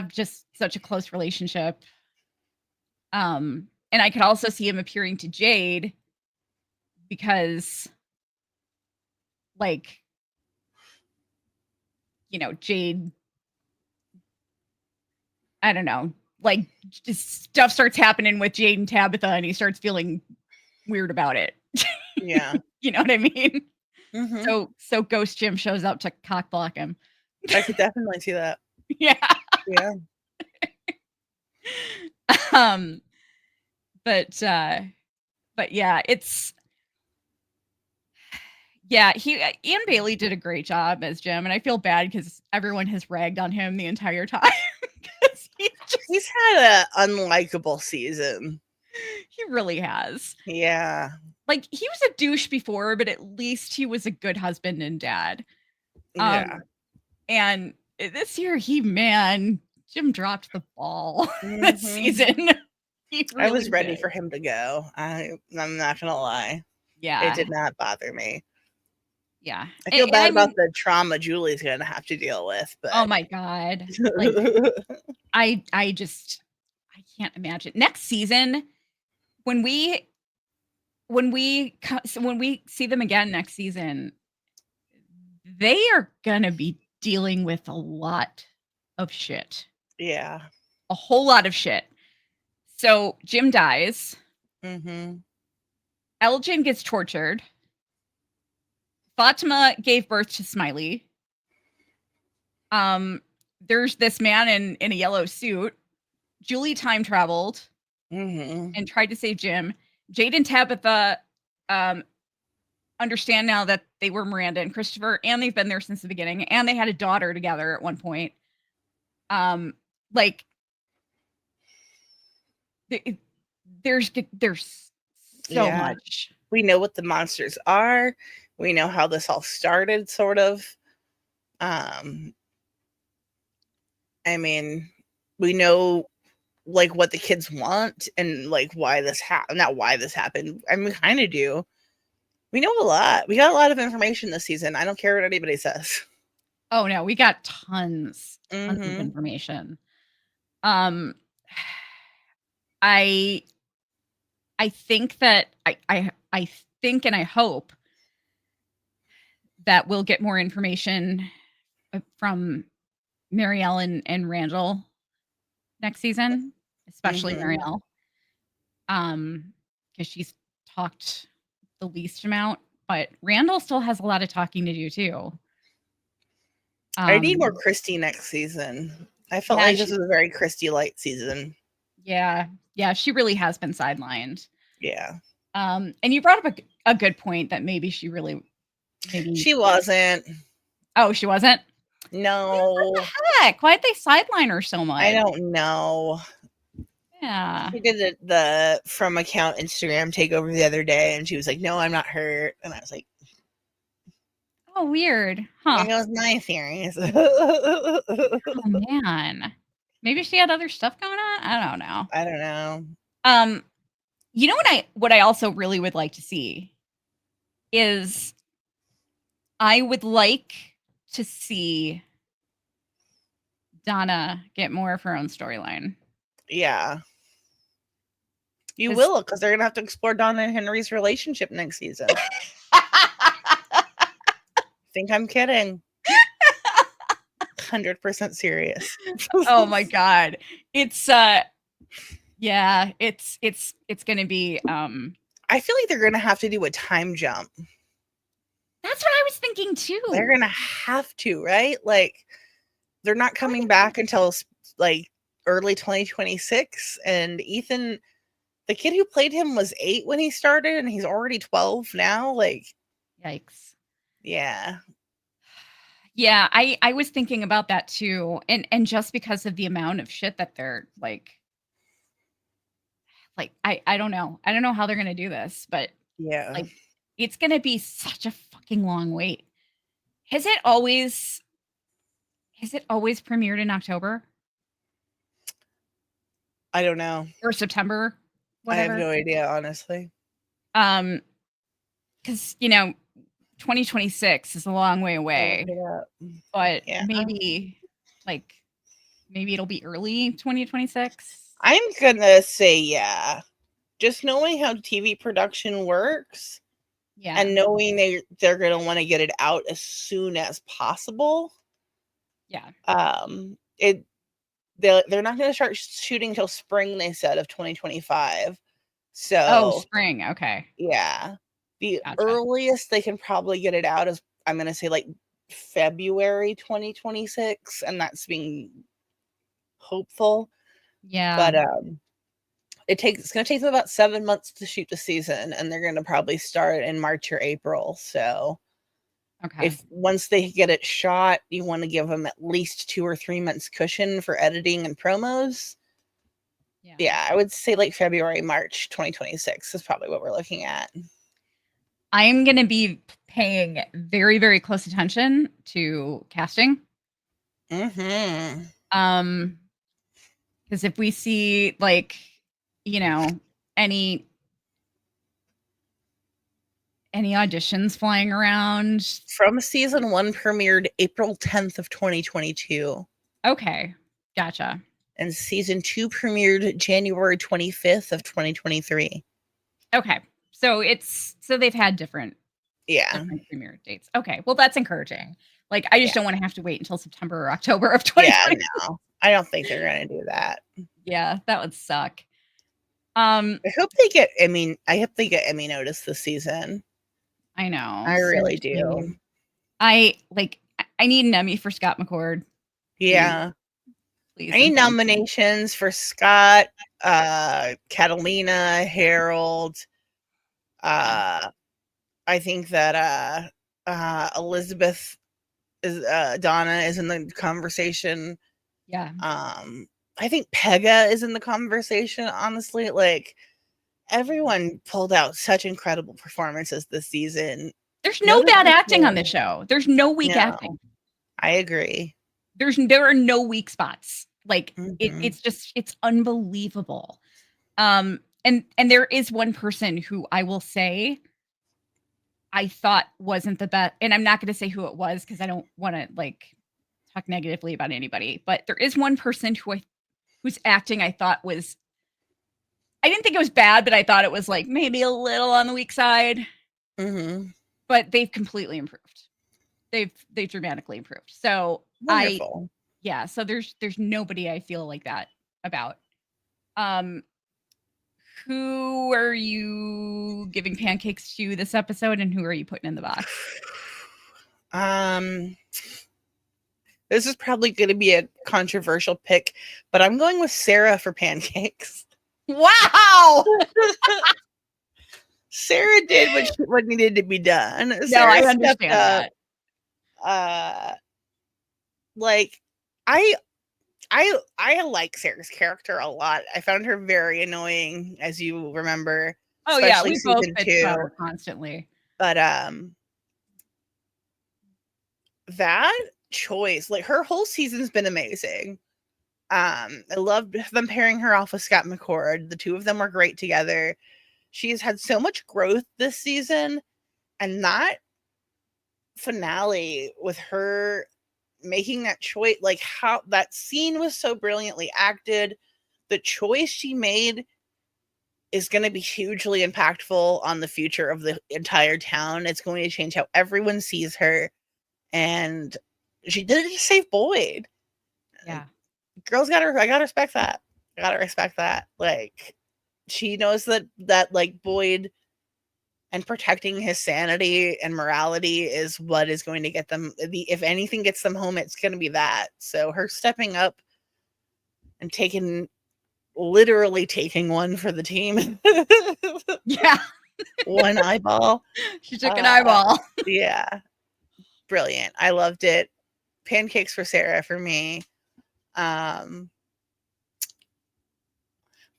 just such a close relationship. And I could also see him appearing to Jade because like Jade, I don't know, like just stuff starts happening with Jade and Tabitha and he starts feeling weird about it. Yeah. You know what I mean? So Ghost Jim shows up to cock block him. I could definitely see that. Yeah. Yeah. But yeah, it's Ian Bailey did a great job as Jim, and I feel bad because everyone has ragged on him the entire time. He's had an unlikable season. He really has. Yeah. Like he was a douche before, but at least he was a good husband and dad. Yeah. And this year Jim dropped the ball this season. I was ready for him to go. I'm not gonna lie. Yeah. It did not bother me. Yeah. I feel bad about the trauma Julie's gonna have to deal with, but oh my God. Like I can't imagine. Next season, when we see them again next season, they are gonna be dealing with a lot of shit. Yeah. A whole lot of shit. So Jim dies. Elgin gets tortured. Fatima gave birth to Smiley. There's this man in a yellow suit. Julie time traveled and tried to save Jim. Jade and Tabitha understand now that they were Miranda and Christopher, and they've been there since the beginning, and they had a daughter together at one point. Like there's so much. We know what the monsters are. We know how this all started, sort of. I mean, we know like what the kids want and like why this happened. Not why this happened. I mean, we kind of do. We know a lot. We got a lot of information this season. I don't care what anybody says. Oh no, we got tons of information. I think that I think and I hope that we'll get more information from Marielle and Randall next season, especially Marielle. Because she's talked the least amount, but Randall still has a lot of talking to do too. I need more Christy next season. I felt like this was a very Christy light season. Yeah. Yeah, she really has been sidelined. Yeah. And you brought up a good point that maybe she wasn't. Oh, she wasn't? No. What the heck? Why'd they sideline her so much? I don't know. Yeah. She did the from account Instagram takeover the other day, and she was like, "No, I'm not hurt," and I was like, "Oh, weird, huh?" It was my theories. Oh man, maybe she had other stuff going on. I don't know. You know what I also really would like to see is I would like to see Donna get more of her own storyline. Yeah. You will, because they're gonna have to explore Donna and Henry's relationship next season. Think I'm kidding. 100% serious. Oh my God. It's yeah, it's gonna be I feel like they're gonna have to do a time jump. That's what I was thinking too. They're gonna have to, right? Like they're not coming back until like early 2026, and Ethan, the kid who played him, was 8 when he started, and he's already 12 now. Like, yikes. Yeah. Yeah, I was thinking about that too, and just because of the amount of shit that they're like I don't know. I don't know how they're gonna do this, but yeah, like it's gonna be such a fucking long wait. Has it always premiered in October? I don't know. Or September? Whatever. I have no idea, honestly. Because 2026 is a long way away. But maybe it'll be early 2026. I'm gonna say yeah. Just knowing how TV production works, and knowing they're gonna want to get it out as soon as possible. Yeah. They're not gonna start shooting till spring, they said, of 2025. So spring, okay. Yeah. The earliest they can probably get it out is, I'm gonna say, like February 2026, and that's being hopeful. Yeah. But it's gonna take them about 7 months to shoot the season, and they're gonna probably start in March or April. So if once they get it shot, you want to give them at least 2 or 3 months cushion for editing and promos. Yeah, I would say like February, March 2026 is probably what we're looking at. I'm going to be paying very, very close attention to casting. Because if we see, like, you know, any auditions flying around. From season 1 premiered April 10th of 2022. Okay, gotcha. And season 2 premiered January 25th of 2023. Okay, so they've had different premiere dates. Okay, well, that's encouraging. Like, I just don't want to have to wait until September or October of 2020. Yeah, no, I don't think they're gonna do that. Yeah, that would suck. I hope they get Emmy notice this season. I know. I really do. I need an Emmy for Scott McCord. Yeah. Please. I need nominations for Scott, Catalina, Harold. I think that Elizabeth is Donna is in the conversation. Yeah. I think Pega is in the conversation, honestly. Like, everyone pulled out such incredible performances this season. There's no bad acting on this show. There's no weak acting. I agree. There are no weak spots. Like, it's unbelievable. And there is one person who I will say I thought wasn't the best, and I'm not going to say who it was because I don't want to like talk negatively about anybody, but there is one person whose acting I thought was, I didn't think it was bad, but I thought it was like maybe a little on the weak side. But they've completely improved. They've dramatically improved. So wonderful. So there's nobody I feel like that about. Who are you giving pancakes to this episode, and who are you putting in the box? This is probably going to be a controversial pick, but I'm going with Sarah for pancakes. Wow! Sarah did what needed to be done. No, Sarah I understand that. Like, I like Sarah's character a lot. I found her very annoying, as you remember. Oh yeah, we both bitch about her constantly. But that choice, like, her whole season's been amazing. I loved them pairing her off with Scott McCord. The two of them were great together. She's had so much growth this season, and that finale with her making that choice, like, how that scene was so brilliantly acted. The choice she made is going to be hugely impactful on the future of the entire town. It's going to change how everyone sees her, and she did it to save Boyd. Yeah, girls I gotta respect that. Like, she knows that like Boyd and protecting his sanity and morality is what is going to get them, if anything gets them home, it's going to be that. So her stepping up and literally taking one for the team. Yeah. One eyeball. She took an eyeball. Yeah. Brilliant. I loved it. Pancakes for Sarah for me.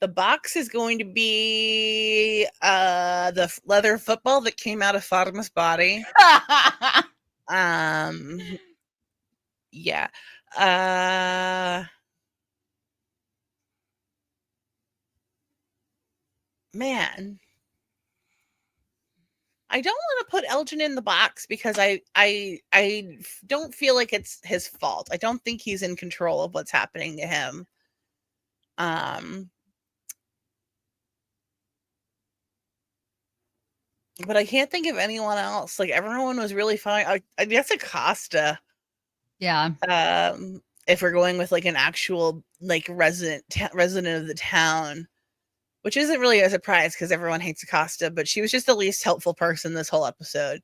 The box is going to be the leather football that came out of Fatima's body. Yeah. Man, I don't want to put Elgin in the box because I don't feel like it's his fault. I don't think he's in control of what's happening to him. But I can't think of anyone else. Like, everyone was really fine. I guess Acosta. Yeah. If we're going with like an actual like resident of the town, which isn't really a surprise because everyone hates Acosta, but she was just the least helpful person this whole episode.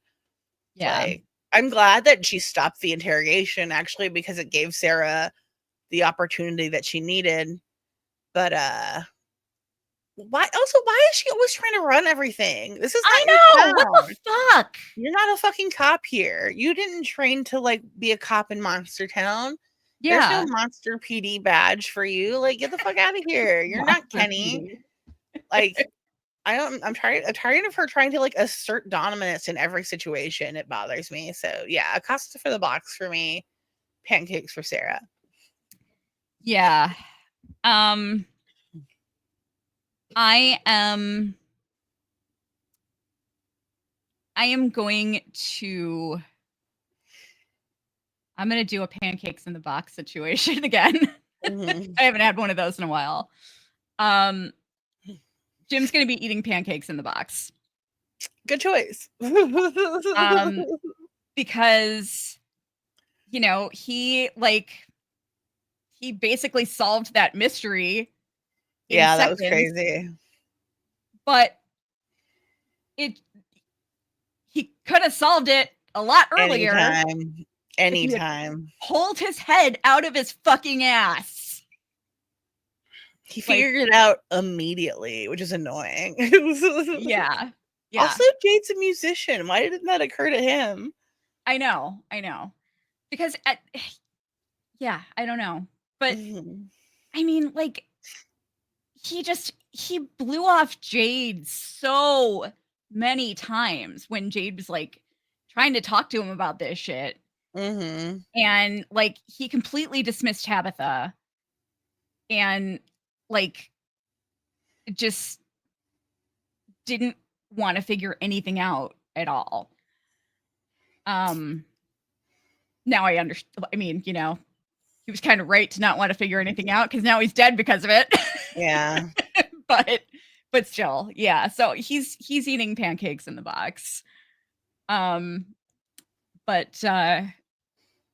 Yeah. Like, I'm glad that she stopped the interrogation, actually, because it gave Sarah the opportunity that she needed. But why is she always trying to run everything? This is not what the fuck? You're not a fucking cop here. You didn't train to like be a cop in Monster Town. Yeah. There's no Monster PD badge for you. Like, get the fuck out of here. You're not Kenny. Like, I'm tired of her trying to like assert dominance in every situation. It bothers me. So yeah, Acosta for the box for me. Pancakes for Sarah. Yeah. Um, I am going to do a pancakes in the box situation again. Mm-hmm. I haven't had one of those in a while. Jim's gonna be eating pancakes in the box. Good choice. Because he basically solved that mystery in Yeah, that was seconds. crazy. But he could have solved it a lot earlier. Anytime. Pulled his head out of his fucking ass. He figured it out immediately, which is annoying. Yeah. Also, Jade's a musician. Why didn't that occur to him? I know. Because I don't know. But I mean, like, he blew off Jade so many times when Jade was like trying to talk to him about this shit. And like he completely dismissed Tabitha and like just didn't want to figure anything out at all. Now I understand. I mean, he was kind of right to not want to figure anything out because now he's dead because of it. Yeah. but still, yeah. So he's eating pancakes in the box. But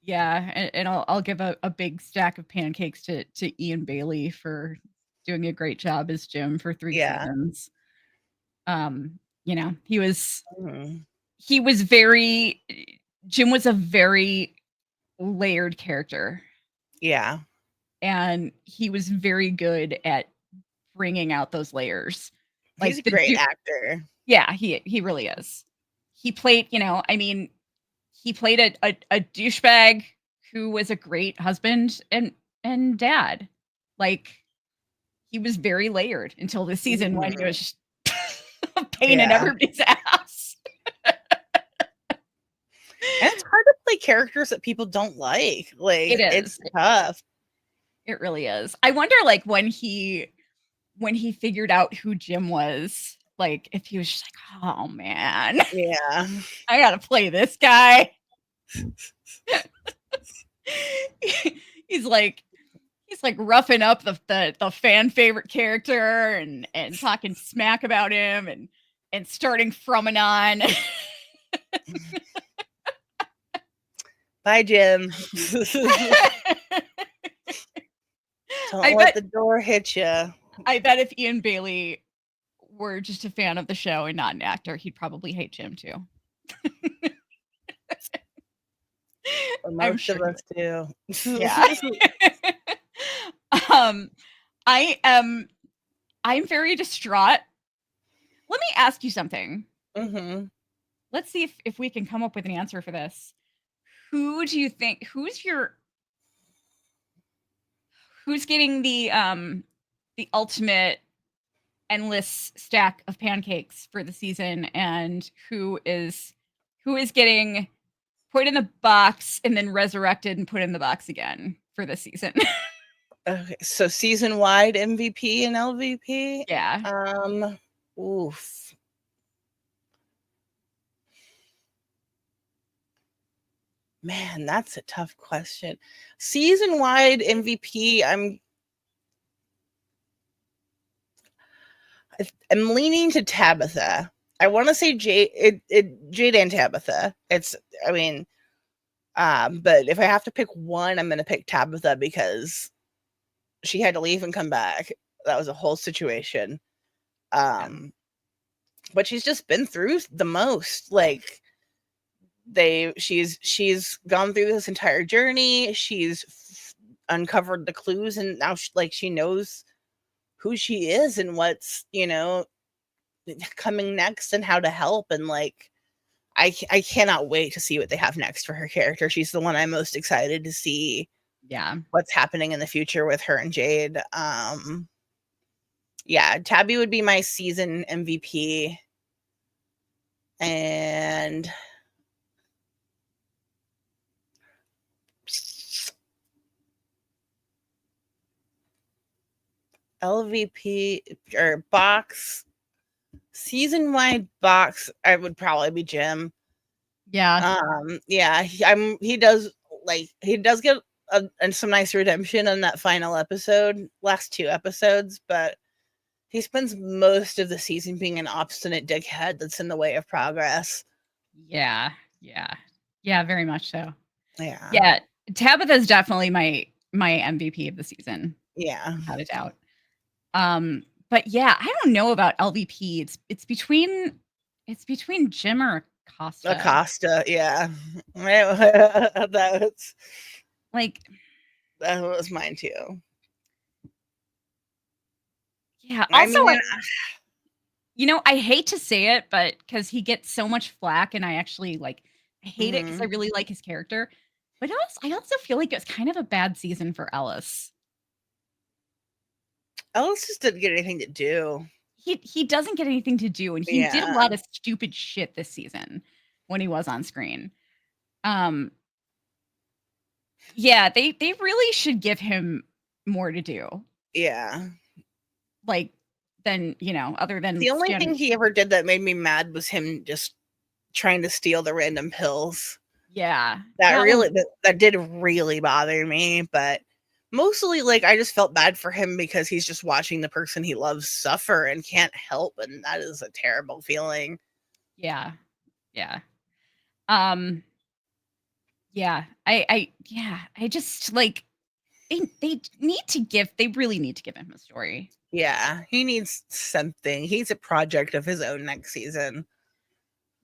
yeah, and I'll give a big stack of pancakes to Ian Bailey for doing a great job as Jim for 3 seasons. He was Jim was a very layered character. Yeah. And he was very good at bringing out those layers. He's a great actor. Yeah, he really is. He played, he played a douchebag who was a great husband and dad. Like, he was very layered until this season when he was just a pain in everybody's ass. And it's hard to play characters that people don't like. Like, it's tough. It really is. I wonder, like, when he figured out who Jim was, like, if he was just like, oh man, yeah, I gotta play this guy. he's like roughing up the fan favorite character and talking smack about him and starting from and on. Bye, Jim. Don't let the door hit you. I bet if Ian Bailey were just a fan of the show and not an actor, he'd probably hate Jim too. Most of us do. Yeah. I'm very distraught. Let me ask you something. Let's see if we can come up with an answer for this. Who do you think who's getting the ultimate endless stack of pancakes for the season, and who is getting put in the box and then resurrected and put in the box again for this season? Okay, so season wide MVP and LVP? Yeah. Oof. Man, that's a tough question. Season wide MVP, I'm leaning to Tabitha. I want to say Jade and Tabitha. But if I have to pick one, I'm going to pick Tabitha because she had to leave and come back. That was a whole situation. But she's just been through the most. Like, she's gone through this entire journey. She's uncovered the clues, and now she knows who she is and what's coming next and how to help. And like, I cannot wait to see what they have next for her character. She's the one I'm most excited to see. Yeah, what's happening in the future with her and Jade. Yeah, Tabby would be my season MVP. And LVP or box season wide box, I would probably be Jim. Yeah. Yeah, he does get some nice redemption in that final episode, last 2 episodes, but he spends most of the season being an obstinate dickhead that's in the way of progress. Yeah. Yeah. Yeah, very much so. Yeah. Yeah, Tabitha's definitely my MVP of the season. Yeah. Without a doubt. But yeah, I don't know about LVP. It's between Jim or Acosta. Acosta, yeah. That was mine too. Yeah, also, I mean, I hate to say it, but because he gets so much flack, and I actually, I hate it because I really like his character, but I also feel like it's kind of a bad season for Ellis. Ellis just didn't get anything to do. He doesn't get anything to do, and he did a lot of stupid shit this season when he was on screen. Yeah, they really should give him more to do. Yeah. Other than the only thing he ever did that made me mad was him just trying to steal the random pills. Yeah. That did really bother me, but mostly I just felt bad for him because he's just watching the person he loves suffer and can't help, and that is a terrible feeling. Yeah. Yeah. Yeah. I just they really need to give him a story. Yeah, he needs something. He's a project of his own next season.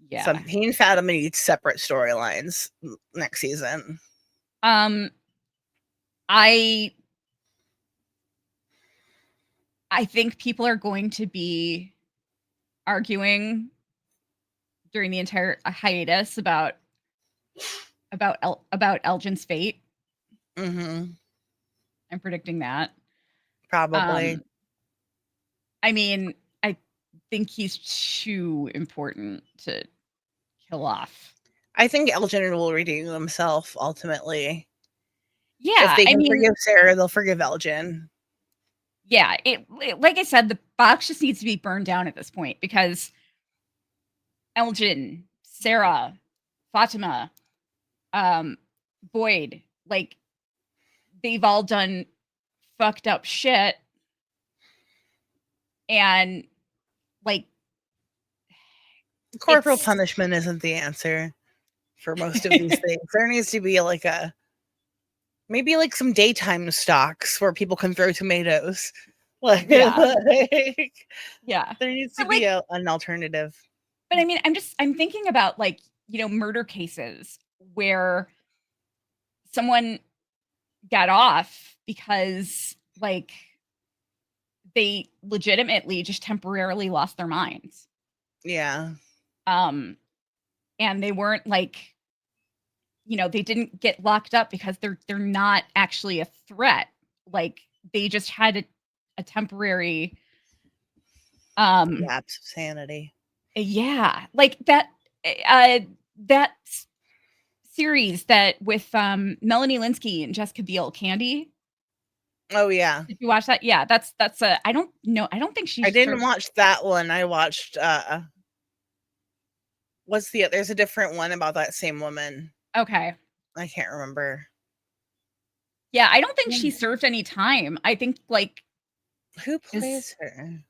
Yeah. He and Fatima need separate storylines next season. I think people are going to be arguing during the entire hiatus about Elgin's fate. Mm-hmm. I'm predicting that. Probably. I mean, I think he's too important to kill off. I think Elgin will redeem himself ultimately. Yeah, if they can forgive Sarah, they'll forgive Elgin. Yeah, like I said, the box just needs to be burned down at this point because Elgin, Sarah, Fatima, Boyd, they've all done fucked up shit, and corporal punishment isn't the answer for most of these things. There needs to be maybe some daytime stocks where people can throw tomatoes. Yeah. There needs to be an alternative. But I mean, I'm thinking about murder cases where someone got off because they legitimately just temporarily lost their minds. Yeah. And they weren't they didn't get locked up because they're not actually a threat. They just had a temporary lapse of sanity. Yeah, that series that with Melanie Linsky and Jessica Biel, Candy. Oh yeah. Did you watch that? Yeah, that's I don't know. I don't think I didn't watch that one. I watched there's a different one about that same woman. Okay. I can't remember. Yeah, I don't think she served any time. I think who plays her?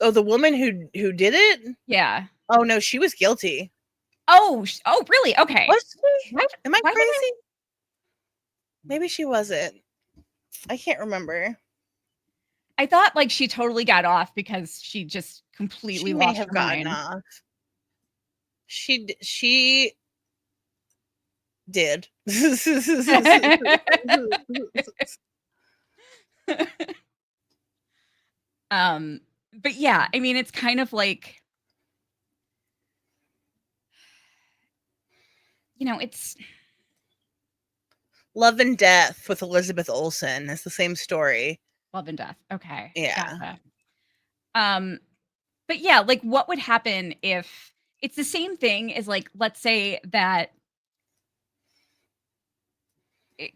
Oh, the woman who did it? Yeah. Oh no, she was guilty. Oh, really? Okay. Was she? Am I crazy? Maybe she wasn't. I can't remember. I thought she totally got off because she just completely lost her mind. Off. She did. But yeah, I mean, it's kind of it's Love and Death with Elizabeth Olsen. It's the same story. Love and Death. Okay. Yeah. Gotcha. But yeah, what would happen if it's the same thing as let's say that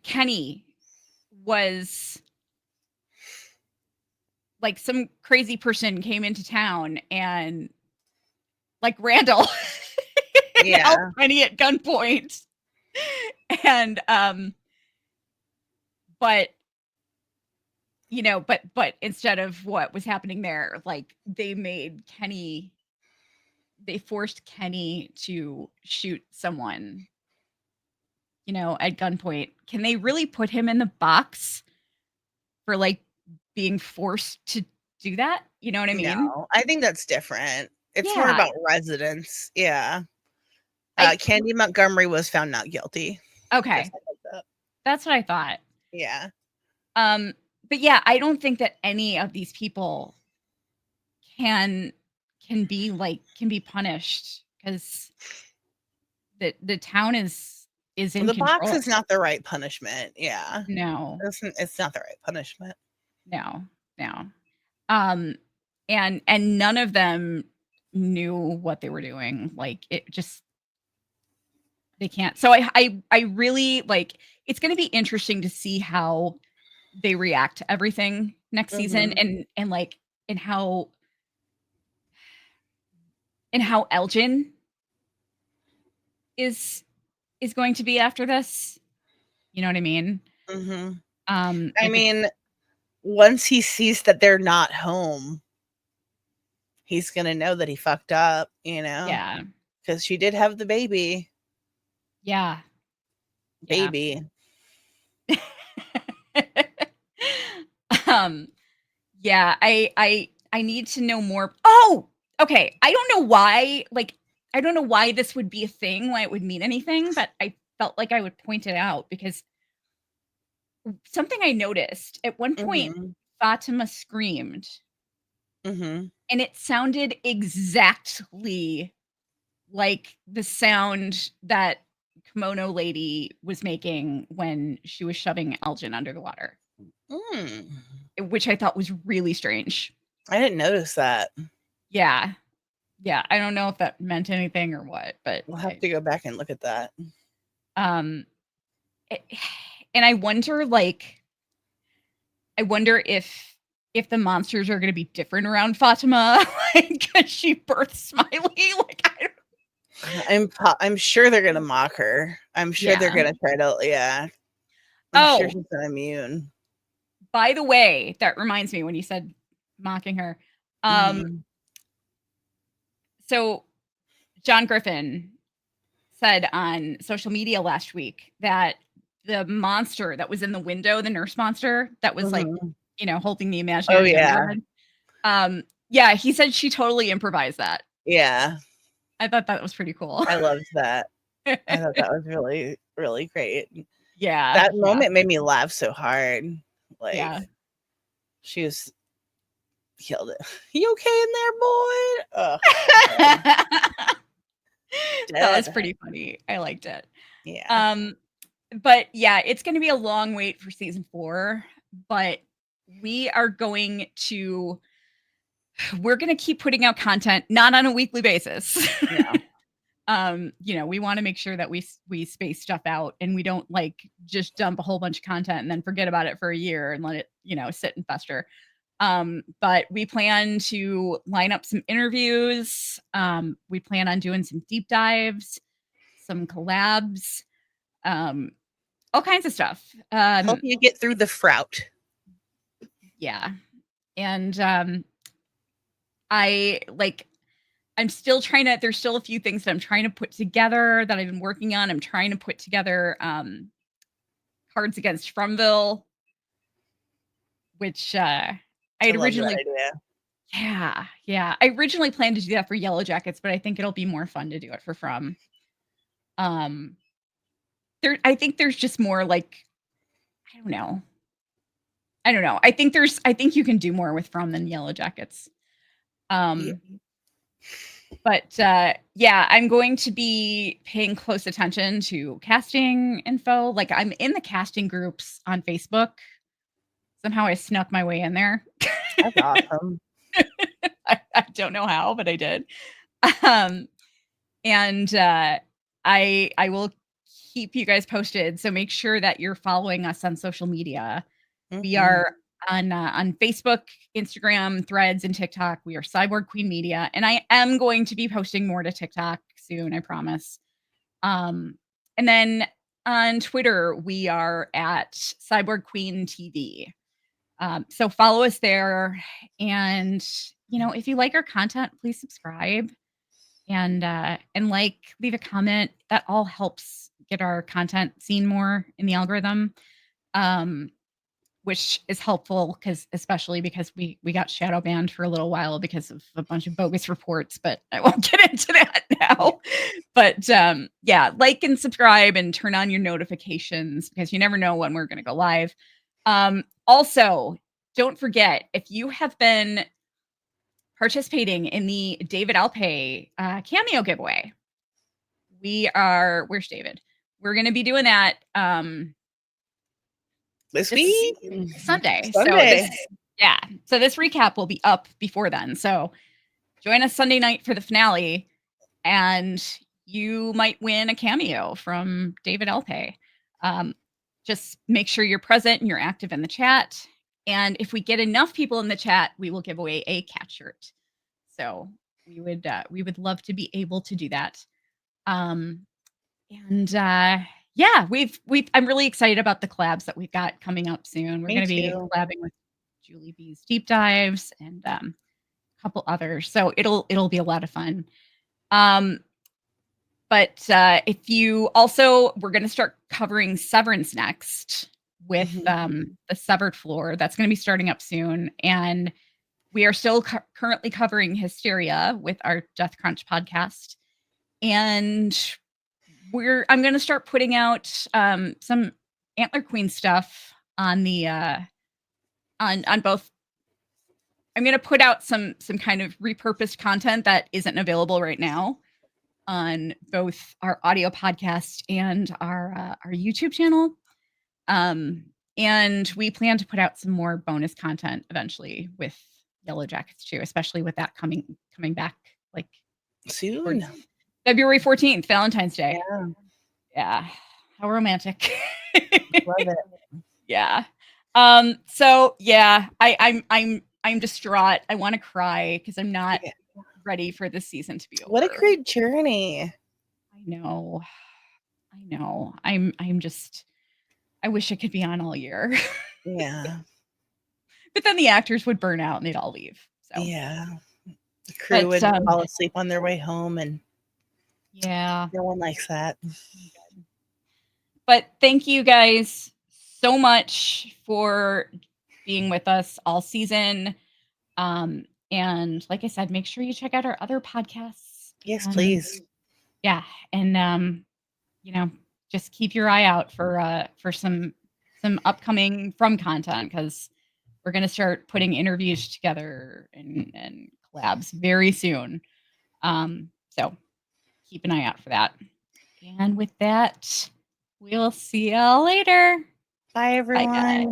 Kenny was like some crazy person came into town and like Randall and held Penny at gunpoint. And but you know, but instead of what was happening there, like they forced Kenny to shoot someone, you know, at gunpoint. Can they really put him in the box for like being forced to do that? You know what I mean? No, I think that's different. It's more about residence. Yeah. Candy Montgomery was found not guilty. Okay. That's what I thought. Yeah. But yeah, I don't think that any of these people can be punished because the town is in the control. box is not the right punishment. Yeah. No. It's not the right punishment. No. And none of them knew what they were doing. Like it just they can't. So I really like it's going to be interesting to see how they react to everything next season and like and how Elgin is going to be after this. You know what I mean? I mean, once he sees that they're not home, he's gonna know that he fucked up, you know? Yeah. Because she did have the baby. Yeah. Baby. Yeah, I need to know more. Oh, okay. I don't know why, like, I don't know why this would be a thing, why it would mean anything, but I felt like I would point it out because something I noticed at one point, Fatima screamed. And it sounded exactly like the sound that kimono lady was making when she was shoving Elgin under the water. Which I thought was really strange. I didn't notice that. Yeah. Yeah, I don't know if that meant anything or what, but we'll have to go back and look at that. And I wonder if the monsters are going to be different around Fatima, like, cause she birthed Smiley. Like, I'm sure they're gonna mock her. I'm sure they're gonna try to. Yeah. I'm sure she's not immune. By the way, that reminds me when you said mocking her. So John Griffin said on social media last week that the monster that was in the window, the nurse monster that was like, you know, holding the imaginary gingerbread. Yeah, he said she totally improvised that. Yeah. I thought that was pretty cool. I loved that. I thought that was really, really great. Yeah. That moment made me laugh so hard. Like, she was killed it. You okay in there, boy? That was pretty funny. I liked it. Yeah. But yeah, it's going to be a long wait for season 4, but we're going to keep putting out content, not on a weekly basis. Yeah. You know, we want to make sure that we space stuff out and we don't like just dump a whole bunch of content and then forget about it for a year and let it, you know, sit and fester. But we plan to line up some interviews. We plan on doing some deep dives, some collabs, all kinds of stuff. Help you get through the frout. Yeah. And I'm still trying to, there's still a few things that I'm trying to put together that I've been working on. I'm trying to put together Cards Against Fromville, which I'd originally. Yeah. I originally planned to do that for Yellow Jackets, but I think it'll be more fun to do it for From. I think there's just more like, I don't know. I think you can do more with From than Yellow Jackets. But yeah, I'm going to be paying close attention to casting info. Like, I'm in the casting groups on Facebook. Somehow I snuck my way in there. That's awesome. I don't know how, but I did. And I will keep you guys posted. So make sure that you're following us on social media. We are on Facebook, Instagram, Threads, and TikTok. We are Cyborg Queen Media, and I am going to be posting more to TikTok soon, I promise. And then on Twitter, we are at Cyborg Queen TV. So follow us there, and if you like our content, please subscribe and leave a comment. That all helps get our content seen more in the algorithm. Which is helpful especially because we got shadow banned for a little while because of a bunch of bogus reports, but I won't get into that now. But yeah, like and subscribe and turn on your notifications because you never know when we're going to go live. Also, don't forget, if you have been participating in the David Alpay cameo giveaway, where's David? We're going to be doing that this week, Sunday. Sunday. So this recap will be up before then. So join us Sunday night for the finale, and you might win a cameo from David Alpay. Just make sure you're present and you're active in the chat. And if we get enough people in the chat, we will give away a cat shirt. So we would love to be able to do that. Yeah, I'm really excited about the collabs that we've got coming up soon. We're going to be collabing with Julie B's Deep Dives and a couple others. So it'll be a lot of fun. But if you also, we're going to start covering Severance next with the Severed Floor. That's going to be starting up soon. And we are still currently covering Hysteria with our Death Crunch podcast. And I'm going to start putting out some Antler Queen stuff on the on both. I'm going to put out some kind of repurposed content that isn't available right now on both our audio podcast and our YouTube channel. And we plan to put out some more bonus content eventually with Yellow Jackets too, especially with that coming back like soon. February 14th, Valentine's Day. Yeah. How romantic. Love it. Yeah. So yeah, I'm distraught. I want to cry because I'm not ready for this season to be over. What a great journey. I know. I'm just, I wish I could be on all year. Yeah. But then the actors would burn out and they'd all leave. So yeah. The crew would fall asleep on their way home, and yeah, no one likes that. But thank you guys so much for being with us all season. And like I said, make sure you check out our other podcasts. Yes, please. Yeah. And just keep your eye out for some upcoming From content, because we're going to start putting interviews together and collabs very soon. So keep an eye out for that. And with that, we'll see y'all later. Bye, everyone. Bye, guys.